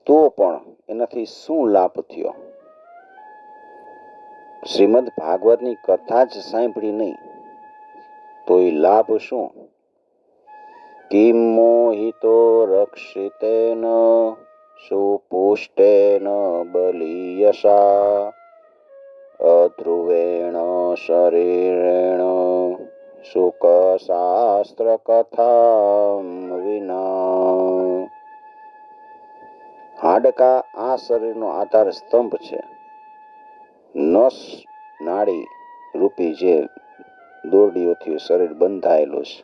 તો પણ એનાથી શું લાભ થયો? શ્રીમદ ભાગવતની કથા જ સાંભળી નહીં તો એ લાભ શું? કિમ મોહિતો રક્ષિતેન સુપુષ્ટેન બલીયસા અધ્રુવેણ શરીરેણ સુખ શાસ્ત્ર કથા વિના. હાડકા આ શરીરનો આધાર સ્તંભ છે. નસ નાડી રૂપી જે દોરડીઓથી શરીર બંધાયેલું છે.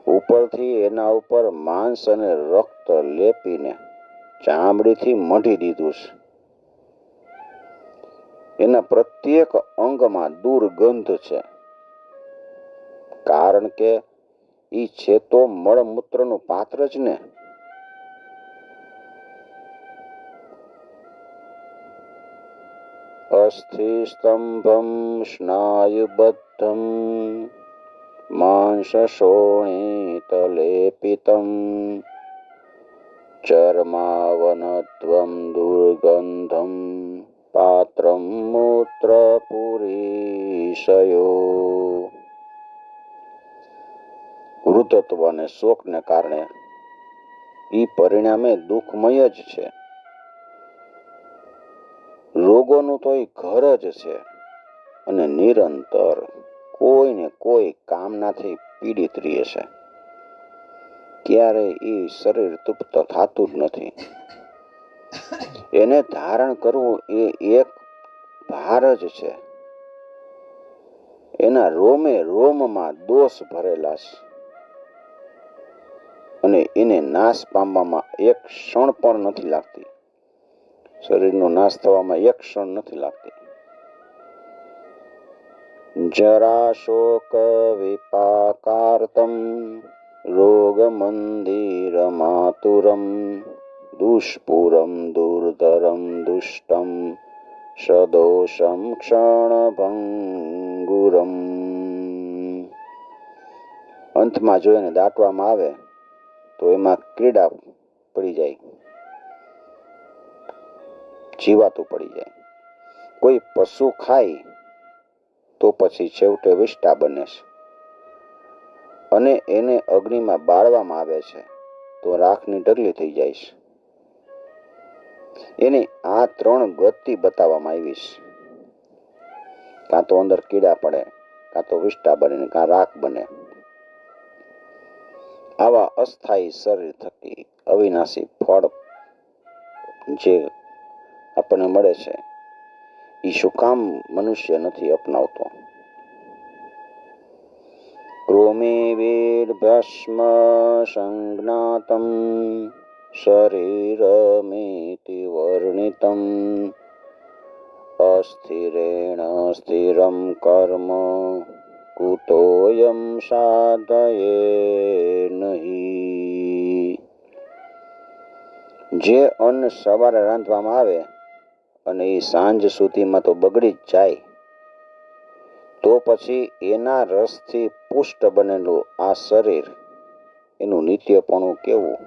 ઉપરથી એના ઉપર માંસ અને રક્ત લેપીને ચામડીથી મઢી દીધું છે. એના પ્રત્યેક અંગમાં દુર્ગંધ છે, કારણ કે ઈ છે તો મળમૂત્રનું પાત્ર જ ને. અસ્થિ સ્તંભમ સ્નાયુબદ્ધમ માંસશોણિતલેપિતમ ચર્માવનત્વમ દુર્ગંધમ પાત્રમ મૂત્રપુરીશયો. વૃદ્ધત્વ અને શોકને કારણે ઈ પરિણામે દુઃખમય જ છે. રોગોનું તો એ ઘર જ છે અને નિરંતર કોઈને કોઈ કામનાથી પીડિત રહે છે. ક્યારેય એ શરીર તૃપ્ત થતું જ નથી. એને ધારણ કરવું એ એક ભાર જ છે. એના રોમે રોમમાં દોષ ભરેલા છે અને એને નાશ પામવામાં એક ક્ષણ પણ નથી લાગતી. શરીરનો નાશ થવામાં એક ક્ષણ નથી લાગતી. જરા શોક વિપાકાર્તમ રોગ મંદિર માતુરમ દુષ્પુરમ દુર્ધરમ દુષ્ટમ સદોષમ ક્ષણભંગુરમ. અંતમાં જો એને દાટવામાં આવે તો એમાં કીડા પડી જાય, જીવાતું પડી જાય. કોઈ પશુ ખાય તો પછી છેવટે વિષ્ટા બને છે, અને એને અગ્નિમાં બાળવામાં આવે છે તો રાખની ઢગલી થઈ જાય છે. એની આ 3 ગતિ બતાવવામાં આવી છે. કાં તો અંદર કીડા પડે, કાં તો વિષ્ટા બને, કાં રાખ બને. આવા અસ્થાયી શરીર થકી અવિનાશી ફળ જે આપણને મળે છે એ શું કામ મનુષ્ય નથી અપનાવતો? ક્રોમે વેદ ભસ્મ સંજ્ઞાતમ શરીરમેતિ વર્ણિતમ અસ્થિરેણ સ્થિરમ કર્મ કુતોયમ સાધયે નહીં. જે અન્ન સવારે રાંધવામાં આવે અને એ સાંજ સુધીમાં તો બગડી જ જાય, તો પછી એના રસથી પુષ્ટ બનેલું આ શરીર, એનું નિત્યપણું કેવું?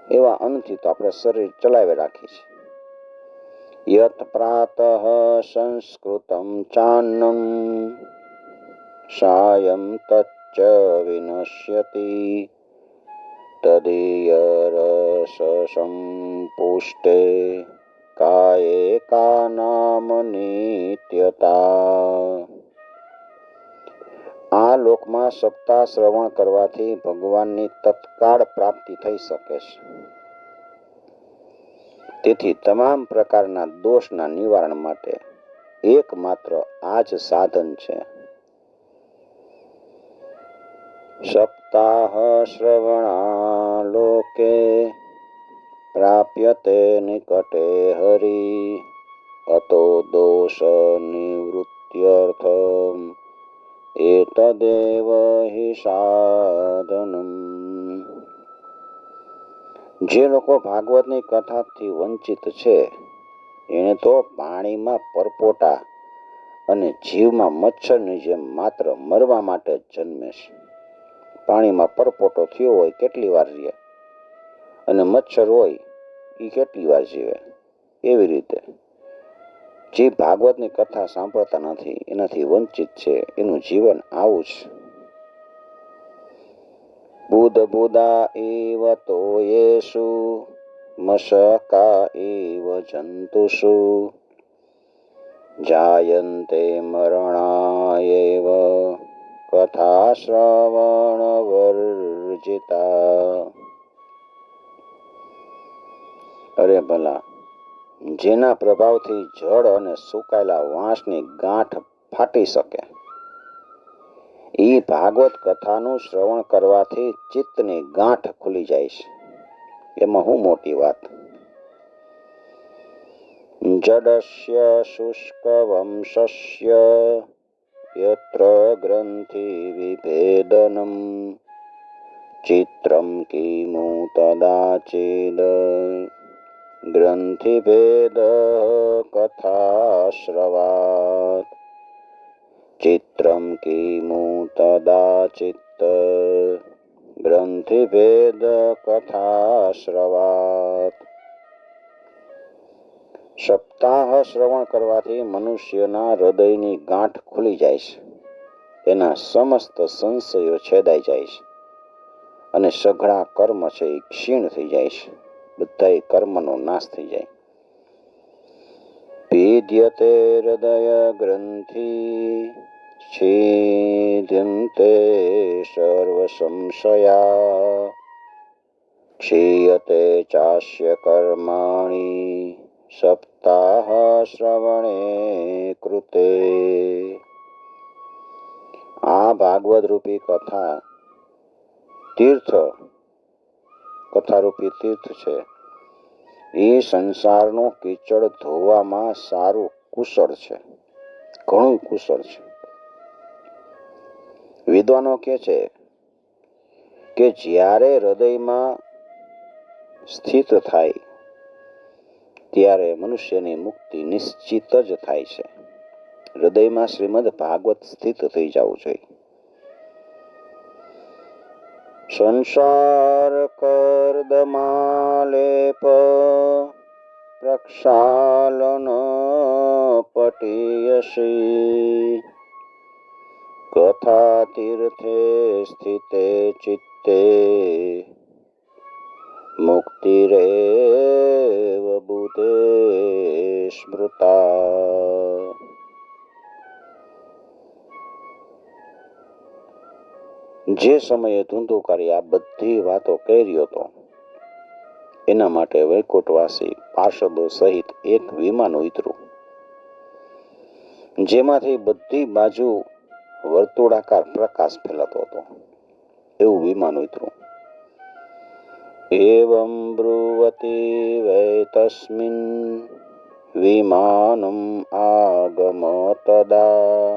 એવા અન્નથી તો આપણે શરીર ચલાવી રાખીએ છીએ. યત પ્રાતઃ સંસ્કૃતમ ચાન્નમ સાયં તચ્ચ વિનશ્યતિ તદીય રસ સંપુષ્ટે કાયે કા નામ નિત્યતા. આ લોકમાં સપ્તાહ શ્રવણ કરવાથી ભગવાનની તત્કાળ પ્રાપ્તિ થઈ શકે છે. તેથી તમામ પ્રકારના દોષના નિવારણ માટે એકમાત્ર આ જ સાધન છે. સપ્તાહ શ્રવણાલોકે પ્રાપ્યતે નિકટે હરિ અતો દોષ નિવૃત્ત્યર્થમ એતદેવ હિ સાધનમ. જે લોકો ભાગવતની કથાથી વંચિત છે એને તો પાણીમાં પરપોટા અને જીવમાં મચ્છરની જેમ માત્ર મરવા માટે જ જન્મે છે. પાણીમાં પરપોટો થયો હોય કેટલી વાર રહે, અને મચ્છર હોય એ કેટલી વાર જીવે. એવી રીતે જે ભાગવતની કથા સાંભળતા નથી, એનાથી વંચિત છે, એનું જીવન આવું છે. બુધ બુદા એવ તો યેષુ મશકા એવ જંતુષુ જાયન્તે મરણાયેવ કથા શ્રવણ વર્જિતા. અરે ભલા, જેના પ્રભાવથી જળ અને સુકાયેલા વાંસની ગાંઠ ફાટી શકે, એ ભાગવત કથાનું શ્રવણ કરવાથી ચિત્તની ગાંઠ ખુલી જાય છે. એમાં શું મોટી વાત? જડસ્ય શુષ્ક વંશસ્ય યત્ર ગ્રંથિ વિભેદનમ ચિત્રમ કિમુ તદાચેદ ગ્રંથિ ભેદ કથાશ્રવાત. ચિત્રમ કિમુ તદાચિત્ત ગ્રંથિ ભેદ કથાશ્રવાત. સપ્તાહ શ્રવણ કરવાથી મનુષ્યના હૃદયની ગાંઠ ખુલી જાય છે, એના સમસ્ત સંશયો છેદાઈ જાય છે, અને સઘળા કર્મ છે એ ક્ષીણ થઈ જાય છે. બધા કર્મનો નાશ થઈ જાય. પીડ્યતે હૃદય ગ્રંથિ છેદ્યન્તે સર્વ સંશયા ક્ષીયતે ચાસ્ય કર્માણિ સપ્તાહ શ્રવણે કૃતે. આ ભાગવત રૂપી કથા તીર્થ, કથારૂપી તીર્થ છે. એ સંસારનો કીચડ ધોવામાં સારું કુશળ છે, ઘણું કુશળ છે. વિદ્વાનો કહે છે કે જ્યારે હૃદયમાં સ્થિત થાય ત્યારે મનુષ્યની મુક્તિ નિશ્ચિત જ થાય છે. હૃદયમાં શ્રીમદ ભાગવત સ્થિત થઈ જવું જોઈએ. સંસાર કર્દમાલેપ પ્રક્ષાલન પટીયસી કથા તીર્થે સ્થિતે ચિત્તે મુક્તિરેવ બુધે સ્મૃતા. જે સમયે ધુંધુકારી આ બધી વાતો કહી રહ્યો હતો એના માટે વૈકુંઠવાસી પાર્ષદો સહિત એક વિમાન ઉતર્યું, જેમાંથી બધી બાજુ વર્તુળાકાર પ્રકાશ ફેલાતો હતો. એવું વિમાન ઉતર્યું. એવં બ્રુવતી વૈ તસ્મિન વિમાનમ આગમ તદા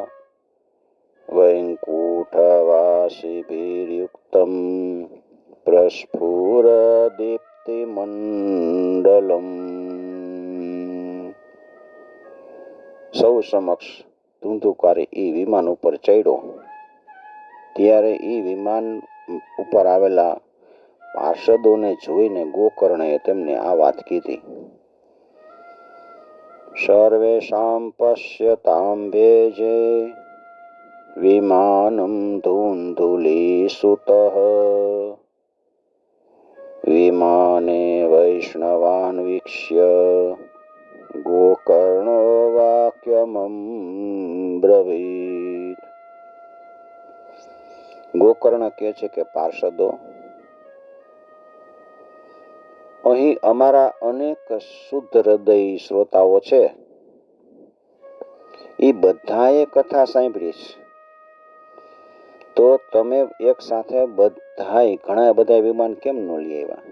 વૈકુંઠવાસીભિર્યુક્તમ પ્રસ્ફુર દીપ્તિમંડલમ. સૌ સમક્ષ ધુંધુકારી એ વિમાન ઉપર ચડ્યો ત્યારે એ વિમાન ઉપર આવેલા પાર્ષદોને જોઈને ગોકર્ણએ તેમને આ વાત કીધી. સર્વેષાં પશ્યતાં ભેજે વિમાનમ ધુંધુલીસુતઃ વિમાને વૈષ્ણવાન વીક્ષ્ય ગોકર્ણો વાક્યમં બ્રવીત. ગોકર્ણ કહે છે કે પાર્ષદો, અહીં અમારા અનેક શુદ્ધ હૃદય શ્રોતાઓ છે. એ બધાએ કથા સાંભળી છે. તો તમે એક સાથે બધાય ઘણા બધા વિમાન કેમ ન લઈ આવ્યા?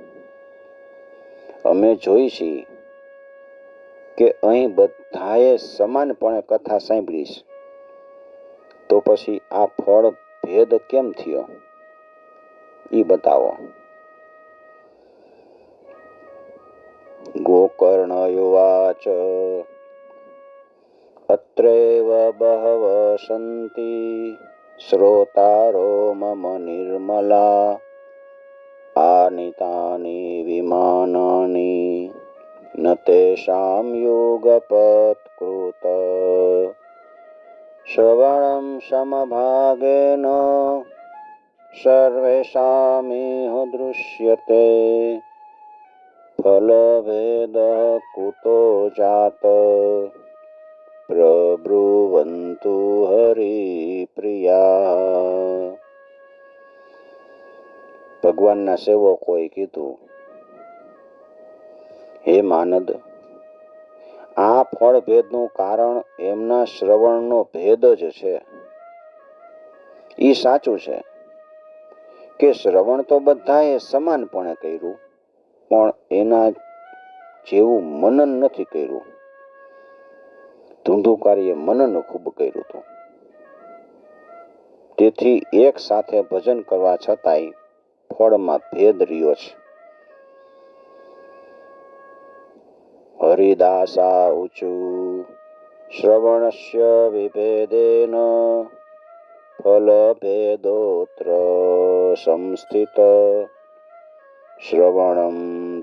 અમે જોઈ છીએ કે અહીં બધાએ સમાનપણે કથા સાંભળી છે. તો પછી આ ફળ ભેદ કેમ થયો એ બતાવો. ગોકર્ણયુવાચ અત્રૈવ બહવ સંતિ શ્રોતારો મમ નિર્મલા આનિતાની વિમાનાની ન તેષાં યુગપત્કૃત શ્રવણં સમભાગેન સર્વેષામિહ દૃશ્યતે ફલભેદઃ કુતો જાત પ્રબ્રુવન્તુ હરિપ્રિયા. ભગવાનના સેવકોએ કીધું, હે માનદ, આ ફળ ભેદનું કારણ એમના શ્રવણનો ભેદ જ છે. એ સાચું છે કે શ્રવણ તો બધાએ સમાનપણે કર્યું, પણ એના જેવું મનન નથી કર્યું. ધુંધુકારીએ મનન ખૂબ કર્યું હતું. તેથી એક સાથે ભજન કરવા છતાંય ફળમાં ભેદ રહ્યો છે. હરિદાસા ઉચુ શ્રવણસ્ય વિભેદેન ફલભેદોત્ર સંસ્થિત શ્રવણમ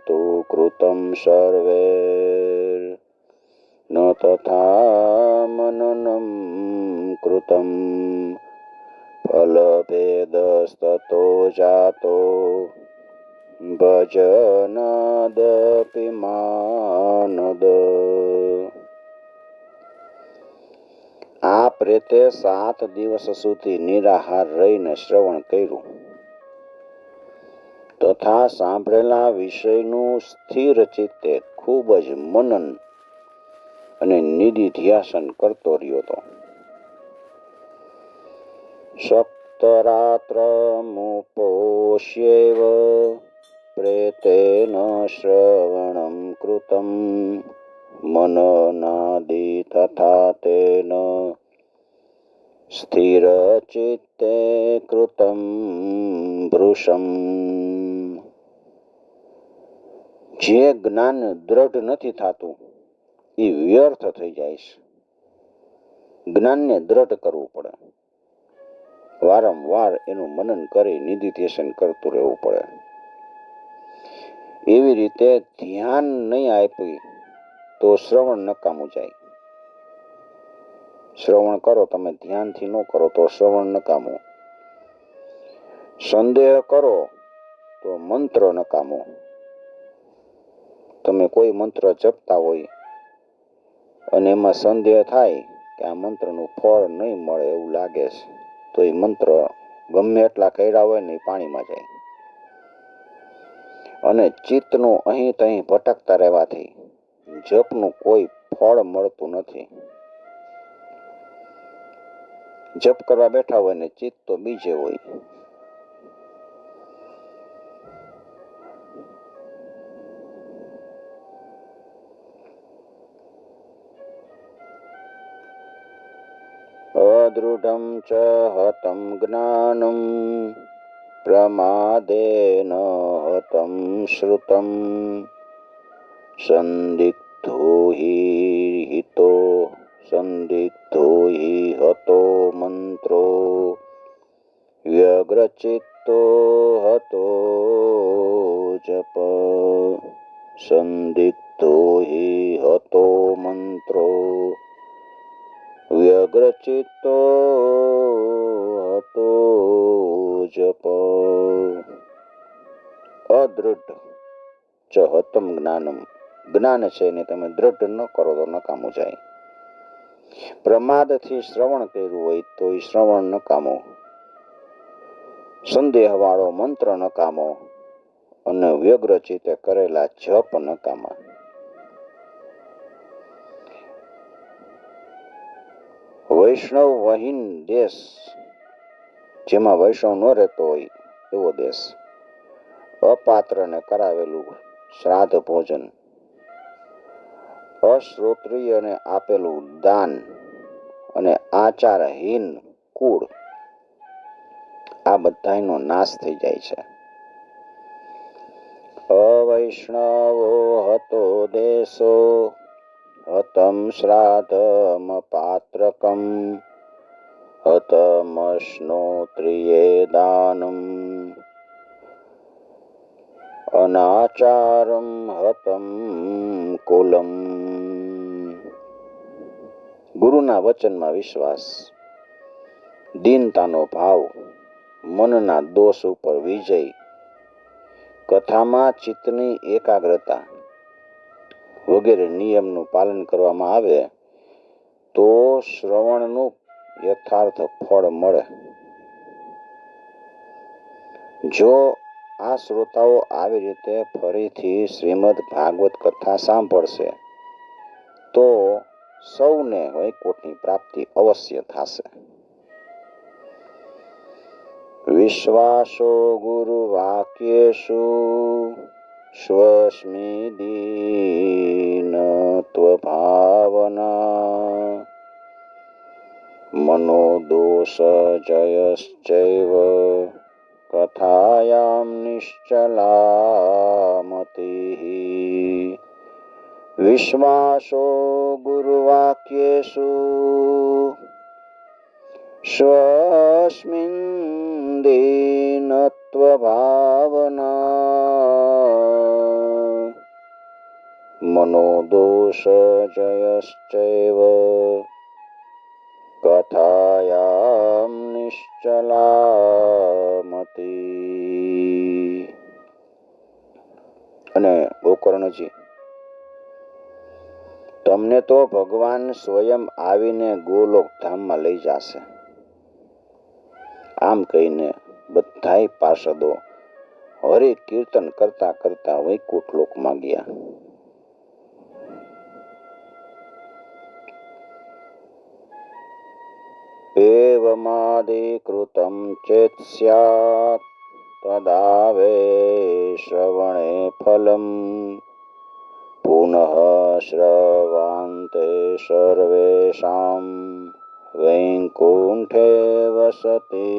તુ કૃતમ સર્વૈર ન તથા મનનમ કૃતમ ફલભેદસ્તતો જાતો ભજનાદપિ માનદ. આ પ્રેતે 7 દિવસ સુધી નિરાહાર રહીને શ્રવણ કર્યું તથા સાંભળેલા વિષયનું સ્થિર ચિત્તે ખૂબ જ મનન અને નિધિધ્યાસન કરતો રહ્યો હતો. સપ્તરાત્રમુપોષ્યેવ પ્રેતેન શ્રવણમ કૃતમ મનનાદિ તથા તેન સ્થિરચિત્તે કૃતમ ભૃશમ. જે જ્ઞાન દ્રઢ નથી થતું એ વ્યર્થ થઈ જાય છે. જ્ઞાનને દ્રઢ કરવું પડે. વારંવાર એનું મનન કરી નિધિધ્યસન કરતું રહેવું પડે. એવી રીતે ધ્યાન નહીં આપી તો શ્રવણ નકામું જાય. શ્રવણ કરો તમે, ધ્યાનથી ન કરો તો શ્રવણ નકામું. સંદેહ કરો તો મંત્ર નકામો. તમે કોઈ મંત્ર જપતા હોય અને એમાં સંદેહ થાય કે આ મંત્રનું ફળ નહીં મળે એવું લાગે છે, તો એ મંત્ર ગમે એટલા કર્યા હોય ને એ પાણીમાં જાય. અને ચિત્તનું અહીં તહીં ભટકતા રહેવાથી જપનું કોઈ ફળ મળતું નથી. જપ કરવા બેઠા હોય ને ચિત્ત તો બીજે હોય. અદૃઢં ચ હતં જ્ઞાનં પ્રમાદેન હતં શ્રુતં સંદિગ્ધો હિ હતો મંત્રો વ્યગ્રચિત્તો હતો જપ સંદિગ્ધો હિ હતો મંત્રો વ્યગ્રચિત્તો હતો જપ. અદૃઢ ચ હતમ જ્ઞાનમ, જ્ઞાન છે ને તમે દ્રઢ ન કરો તો નકામું જાય. પ્રમાદથી શ્રવણ કર્યું હોય તો એ શ્રવણ નકામો, સંદેહ વાળો મંત્ર નકામો અને વ્યગ્રચિતે કરેલા જપ નકામા. વૈષ્ણવ વહીન દેશ, જેમાં વૈષ્ણવ ન રહેતો હોય એવો દેશ. અપાત્રને કરાવેલું શ્રાદ્ધ ભોજન, અશ્રોત્રિયને આપેલું દાન અને આચારહીન કુળ, આ બધાનો નાશ થઈ જાય છે. અવૈષ્ણવો હતો દેશો હતમ શ્રાદ્ધમ પાત્રકમ હતમશ્નોત્રિયે દાનમ અનાચારમ હતમ કુલમ. ગુરુના વચનમાં વિશ્વાસ, દીનતાનો ભાવ, મનના દોષ ઉપર વિજય, કથામાં ચિત્તની એકાગ્રતા વગેરે નિયમનું પાલન કરવામાં આવે તો શ્રવણનું યથાર્થ ફળ મળે. જો આ શ્રોતાઓ આવી રીતે ફરીથી શ્રીમદ ભાગવત કથા સાંભળશે તો સૌને વૈકુંઠની પ્રાપ્તિ અવશ્ય થશે. વિશ્વાસો ગુરુ વાક્યેષુ સ્વસ્મિદીનત્વભાવના મનોદોષ જયશ્ચૈવ કથાયામ નિશ્ચલામતિઃ. વિશ્વાસો ગુરુવાક્યેષુ સ્વસ્મિન્દીનત્વભાવના મનોદોષ જયશ્ચૈવ કથાયામ નિશ્ચલામતિઃ. અને ગોકર્ણજી, તમને તો ભગવાન સ્વયં આવીને ગોલોક ધામમાં લઈ જશે. આમ કહીને બધાય પાર્ષદો હરિ કીર્તન કરતા કરતા વૈકુંઠ લોકમાં ગયા. એવમાદિકૃતં ચેત સ્યાત તદાવે શ્રવણે ફલમ પુનઃ શ્રવાંતે સર્વેષાં વૈકુંઠે વસતિ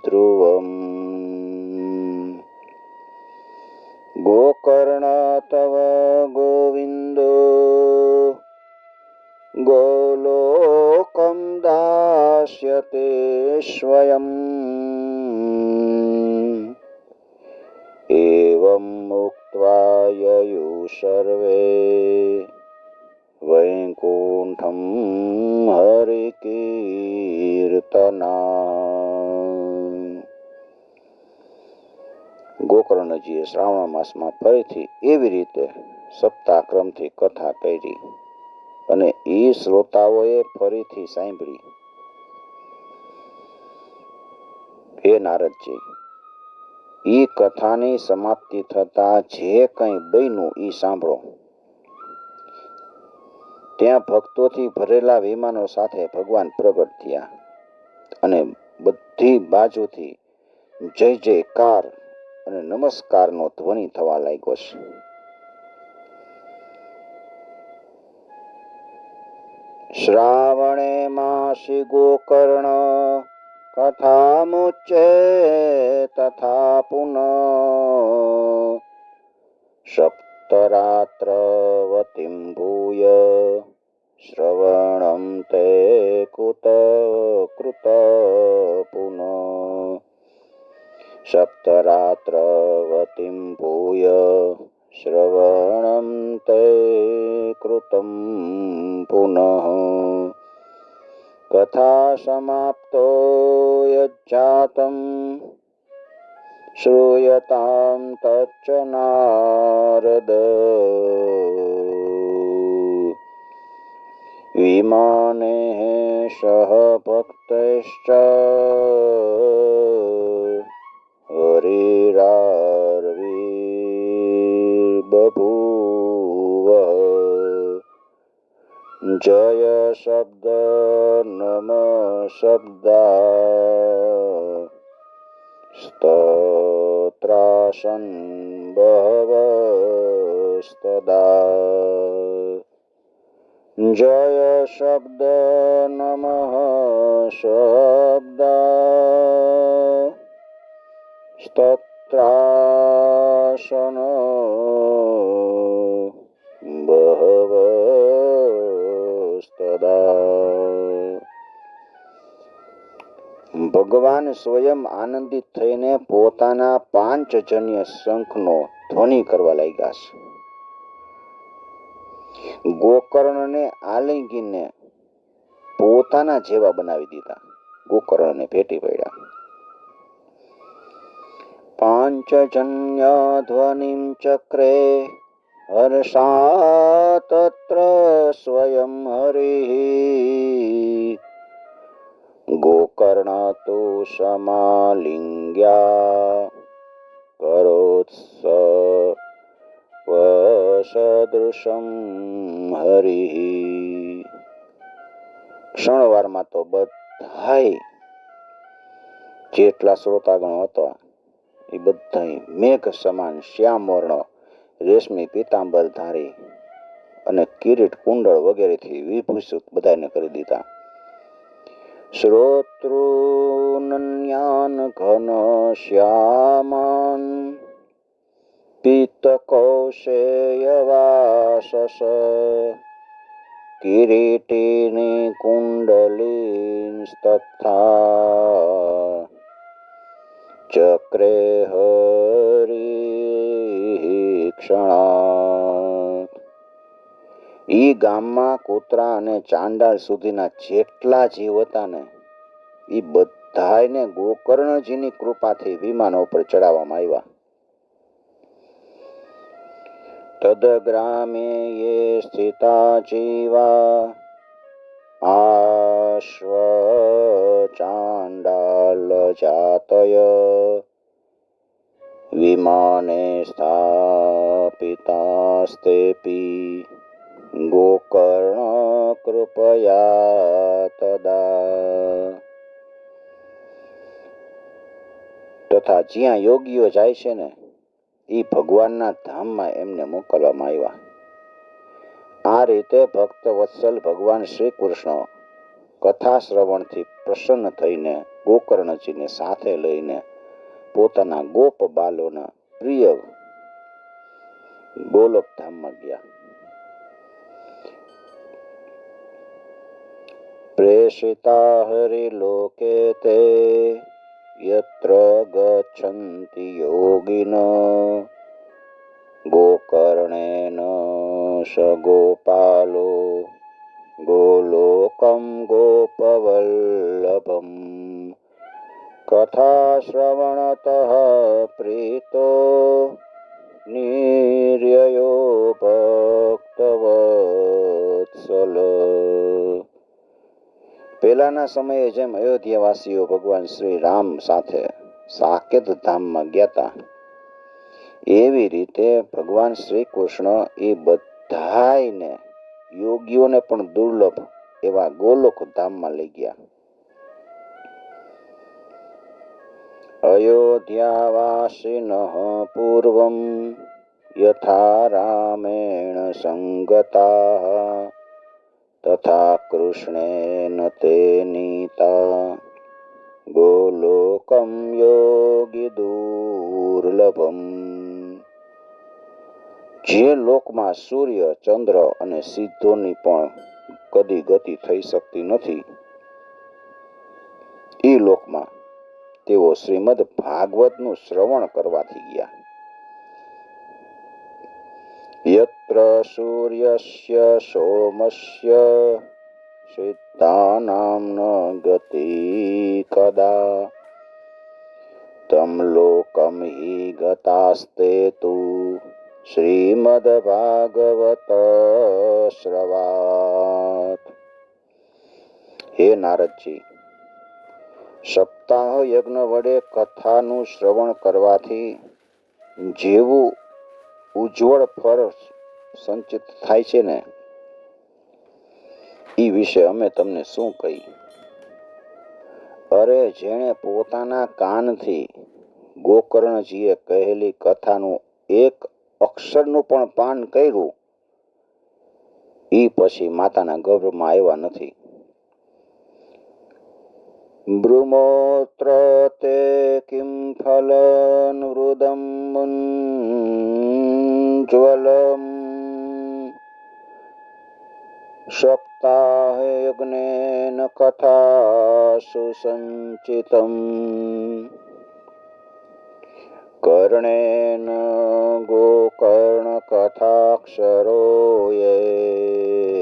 ધ્રુવમ. ગોકર્ણ તવ ગોવિંદો ગોલોકમ દાસ્યતે તે સ્વયં એવં મુક્ત્વા યયુ સર્વે વૈકુંઠં હરિકીર્તના. ગોકર્ણજીએ શ્રાવણ માસમાં ફરીથી એવી રીતે સપ્તાહક્રમથી કથા કરી અને એ શ્રોતાઓએ ફરીથી સાંભળી. હે નારદજી, ઈ કથાની સમાપ્તિ થતા જે કંઈ બન્યું ઈ સાંભળો. ત્યાં ભક્તોથી ભરેલા વિમાનો સાથે ભગવાન પ્રગટ થયા અને બધી બાજુથી જય જયકાર અને નમસ્કારનો ધ્વનિ થવા લાગ્યો છે. શ્રાવણે માસી ગોકર્ણ કથામુચ્ચે તથા પુનઃ સપ્તરાત્રવતીમ ભૂય શ્રવણં તે કૃત પુનઃ. સપ્તરાત્રવતીમ ભૂય શ્રવણં તે કૃतं પુનઃ. કથા સમાપ્તો યજ્જાતં શ્રૂયતાં તચ્ચ નારદ. વિમાને સહ ભક્તૈશ્ચ હરિરાર્વિર્બભૂવ. જય શબ્દ નમ શબ્દા સ્તોત્રાસન બહવસ્તદા. જય શબ્દ નમઃ શબ્દા સ્તોત્રાસન બહવસ્તદા. ભગવાન સ્વયં આનંદિત થઈને પોતાના પાંચજન્ય શંખનો ધ્વનિ કરવા લાગ્યા છે. ગોકર્ણને આલિંગીને પોતાના જેવા બનાવી દીધા. ગોકર્ણને ભેટી પડ્યા. પાંચજન્ય ધ્વનિમ ચક્રે હર્ષા તત્ર સ્વયં હરિઃ. ગોકર્ણ તો સમાલિંગ્યા કરોત્સ વસદૃશં હરિઃ. ક્ષણવારમાં તો બધાય જેટલા શ્રોતાગણો હતા એ બધાય મેઘ સમાન શ્યામ વર્ણ રેશમી પીતાંબર ધારી અને કિરીટ કુંડળ વગેરેથી વિભૂષિત બધાને કરી દીધા. શ્રોતૃનન્યાન ઘન શ્યામાન પીતકૌશેયવાસસ કિરીટિની કુંડલીંસ્તથા ચક્રે હરિક્ષણાત. ઈ ગામમાં કૂતરા અને ચાંડાળ સુધીના જેટલા જીવ હતા ને એ બધાને ગોકર્ણજીની કૃપાથી વિમાનો ઉપર ચડાવવામાં આવ્યા. તદગ્રામે યે સ્થિતા જીવા આશ્વ ચાંડાલ જાતય વિમાને સ્થાપિતાસ્તેપી ગોકર્ણ કૃપયા તદા. તથા જ્યાં યોગીઓ જાય છે ને એ ભગવાનના ધામમાં એમને મોકલવામાં આવ્યા. આ રીતે ભક્ત વત્સલ ભગવાન શ્રી કૃષ્ણ કથા શ્રવણથી પ્રસન્ન થઈને ગોકર્ણજીને સાથે લઈને પોતાના ગોપ બાલોના પ્રિય ગોલોક ધામમાં ગયા. પ્રેષિતા હરિલોકે તે યત્ર ગચ્છન્તિ યોગિન ગોકર્ણેન સ ગોપાલો ગોલોકમ ગોપવલ્લભમ કથા શ્રવણતઃ પ્રીતો નિર્યયો ભક્તવત્સલ. પહેલાના સમયે જેમ અયોધ્યાવાસીઓ ભગવાન શ્રી રામ સાથે સાકેત ધામમાં ગયા હતા, એવી રીતે ભગવાન શ્રી કૃષ્ણ એ બધાયને યોગીઓને પણ દુર્લભ એવા ગોલોક ધામમાં લઈ ગયા. અયોધ્યાવાસિનઃ પૂર્વં યથા રામેણ સંગતાઃ તથા કૃષ્ણેન તે નીતા ગોલોકમ યોગી દુર્લભમ. જે લોકમાં સૂર્ય, ચંદ્ર અને સિદ્ધોની પણ કદી ગતિ થઈ શકતી નથી, એ લોકમાં તેઓ શ્રીમદ ભાગવતનું શ્રવણ કરવાથી ગયા. યત્ર સૂર્યસ્ય સોમસ્ય સિદ્ધાનામ ન ગતિ કદા તમ લોકમ હિ ગતાસ્તે તુ શ્રીમદ ભાગવત શ્રવાત. હે નારદજી, સપ્તાહ યજ્ઞ વડે કથાનું શ્રવણ કરવાથી જેવું ઉજ્જવળ ફળ સંચિત થાય છે ને, એ વિશે અમે તમને શું કહી. અરે, જેણે પોતાના કાનથી ગોકર્ણજીએ કહેલી કથાનું એક અક્ષરનું પણ પાન કર્યું, એ પછી માતાના ગર્ભમાં આવ્યા નથી. બ્રુમોત્ર તે કિમ ફલન વૃદમ મુંજ્વલમ સપ્તાહે યજ્ઞેન કથા સુસંચિતમ કર્ણેન ગોકર્ણ કથાક્ષરો યે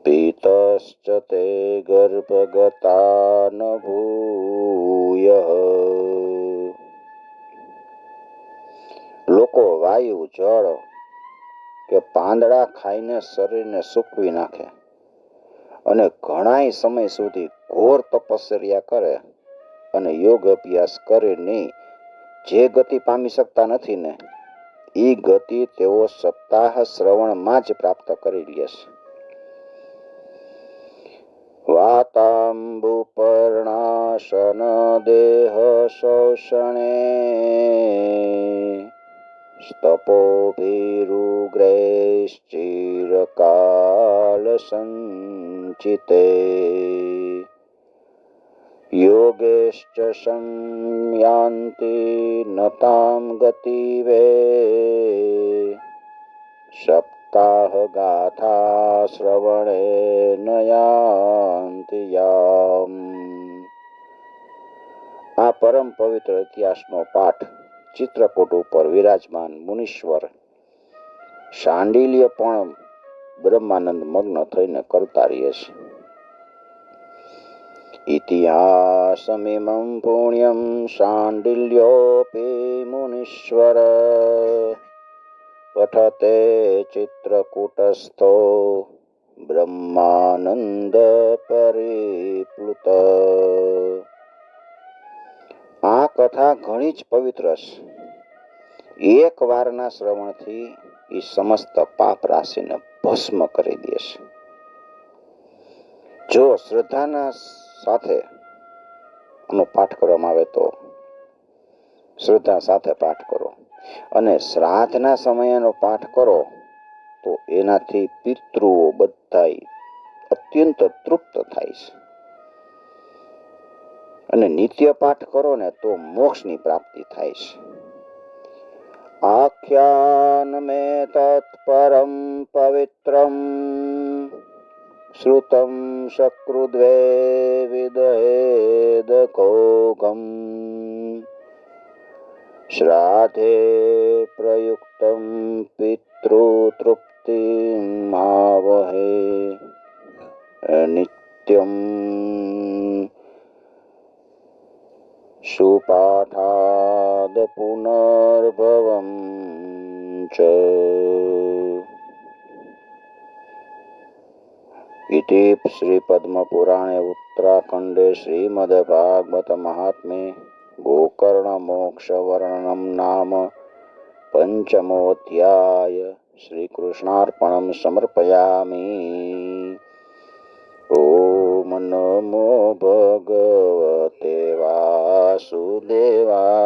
પીતશ્ચ તે ગર્ભગતા ન ભૂયઃ. લોકો વાયુ, જળ કે પાંદડા ખાઈને શરીરને સૂકવી નાખે અને ઘણાય સમય સુધી ઘોર તપશ્ચર્યા કરે અને યોગ અભ્યાસ કરીને જે ગતિ પામી શકતા નથી ને, એ ગતિ તેઓ સપ્તાહ શ્રવણમાં જ પ્રાપ્ત કરી લે છે. વાતાંબુપર્ણાશન દેહ શોષણે સ્તપોભિરુગ્રૈશ્ચિરકાલ સંચિતે યોગેશ્ચ સંયાન્તિ નતામ ગતિવે સપ્તાહ ગાથા શ્રવણે નયાન્તિ યામ. આ પરમ પવિત્ર ઇતિહાસનો પાઠ ચિત્રકૂટ ઉપર વિરાજમાન મુનીશ્વર શાંડિલ્ય પણ બ્રહ્માનંદ મગ્ન થઈને કરતા રહીએ છે. ઇતિહાસમિમં પુણ્યમ શાંડિલ્યોપી મુનીશ્વર પઠતે ચિત્રકૂટસ્થો બ્રહ્માનંદ પરિપ્લુત. આ કથા ઘણી જ પવિત્ર છે. એક વારના શ્રવણથી એ સમસ્ત પાપ રાશિને ભસ્મ કરી દેશે. જો શ્રદ્ધાના સાથે આનો પાઠ કરવામાં આવે તો શ્રદ્ધા સાથે પાઠ કરો અને શ્રાદ્ધના સમયનો પાઠ કરો તો એનાથી પિતૃઓ બધા અત્યંત તૃપ્ત થાય છે. અને નિત્ય પાઠ કરો ને તો મોક્ષની પ્રાપ્તિ થાય છે. આખ્યાન મે તત્પરમ પવિત્રમ श्रुतं सकृद्वे विदहेदकोगम् श्राद्धे प्रयुक्तं पितृतृप्तिमावहे नित्यं सुपाठाद पुनर्भवं च। इति श्रीपद्मपुराणे उत्तराखण्डे श्रीमद्भागवतमहात्म्ये गोकर्णमोक्षवर्णनं नाम पंचमोऽध्याय। श्रीकृष्णार्पणं समर्पयामि। ॐ नमो भगवते वासुदेवाय।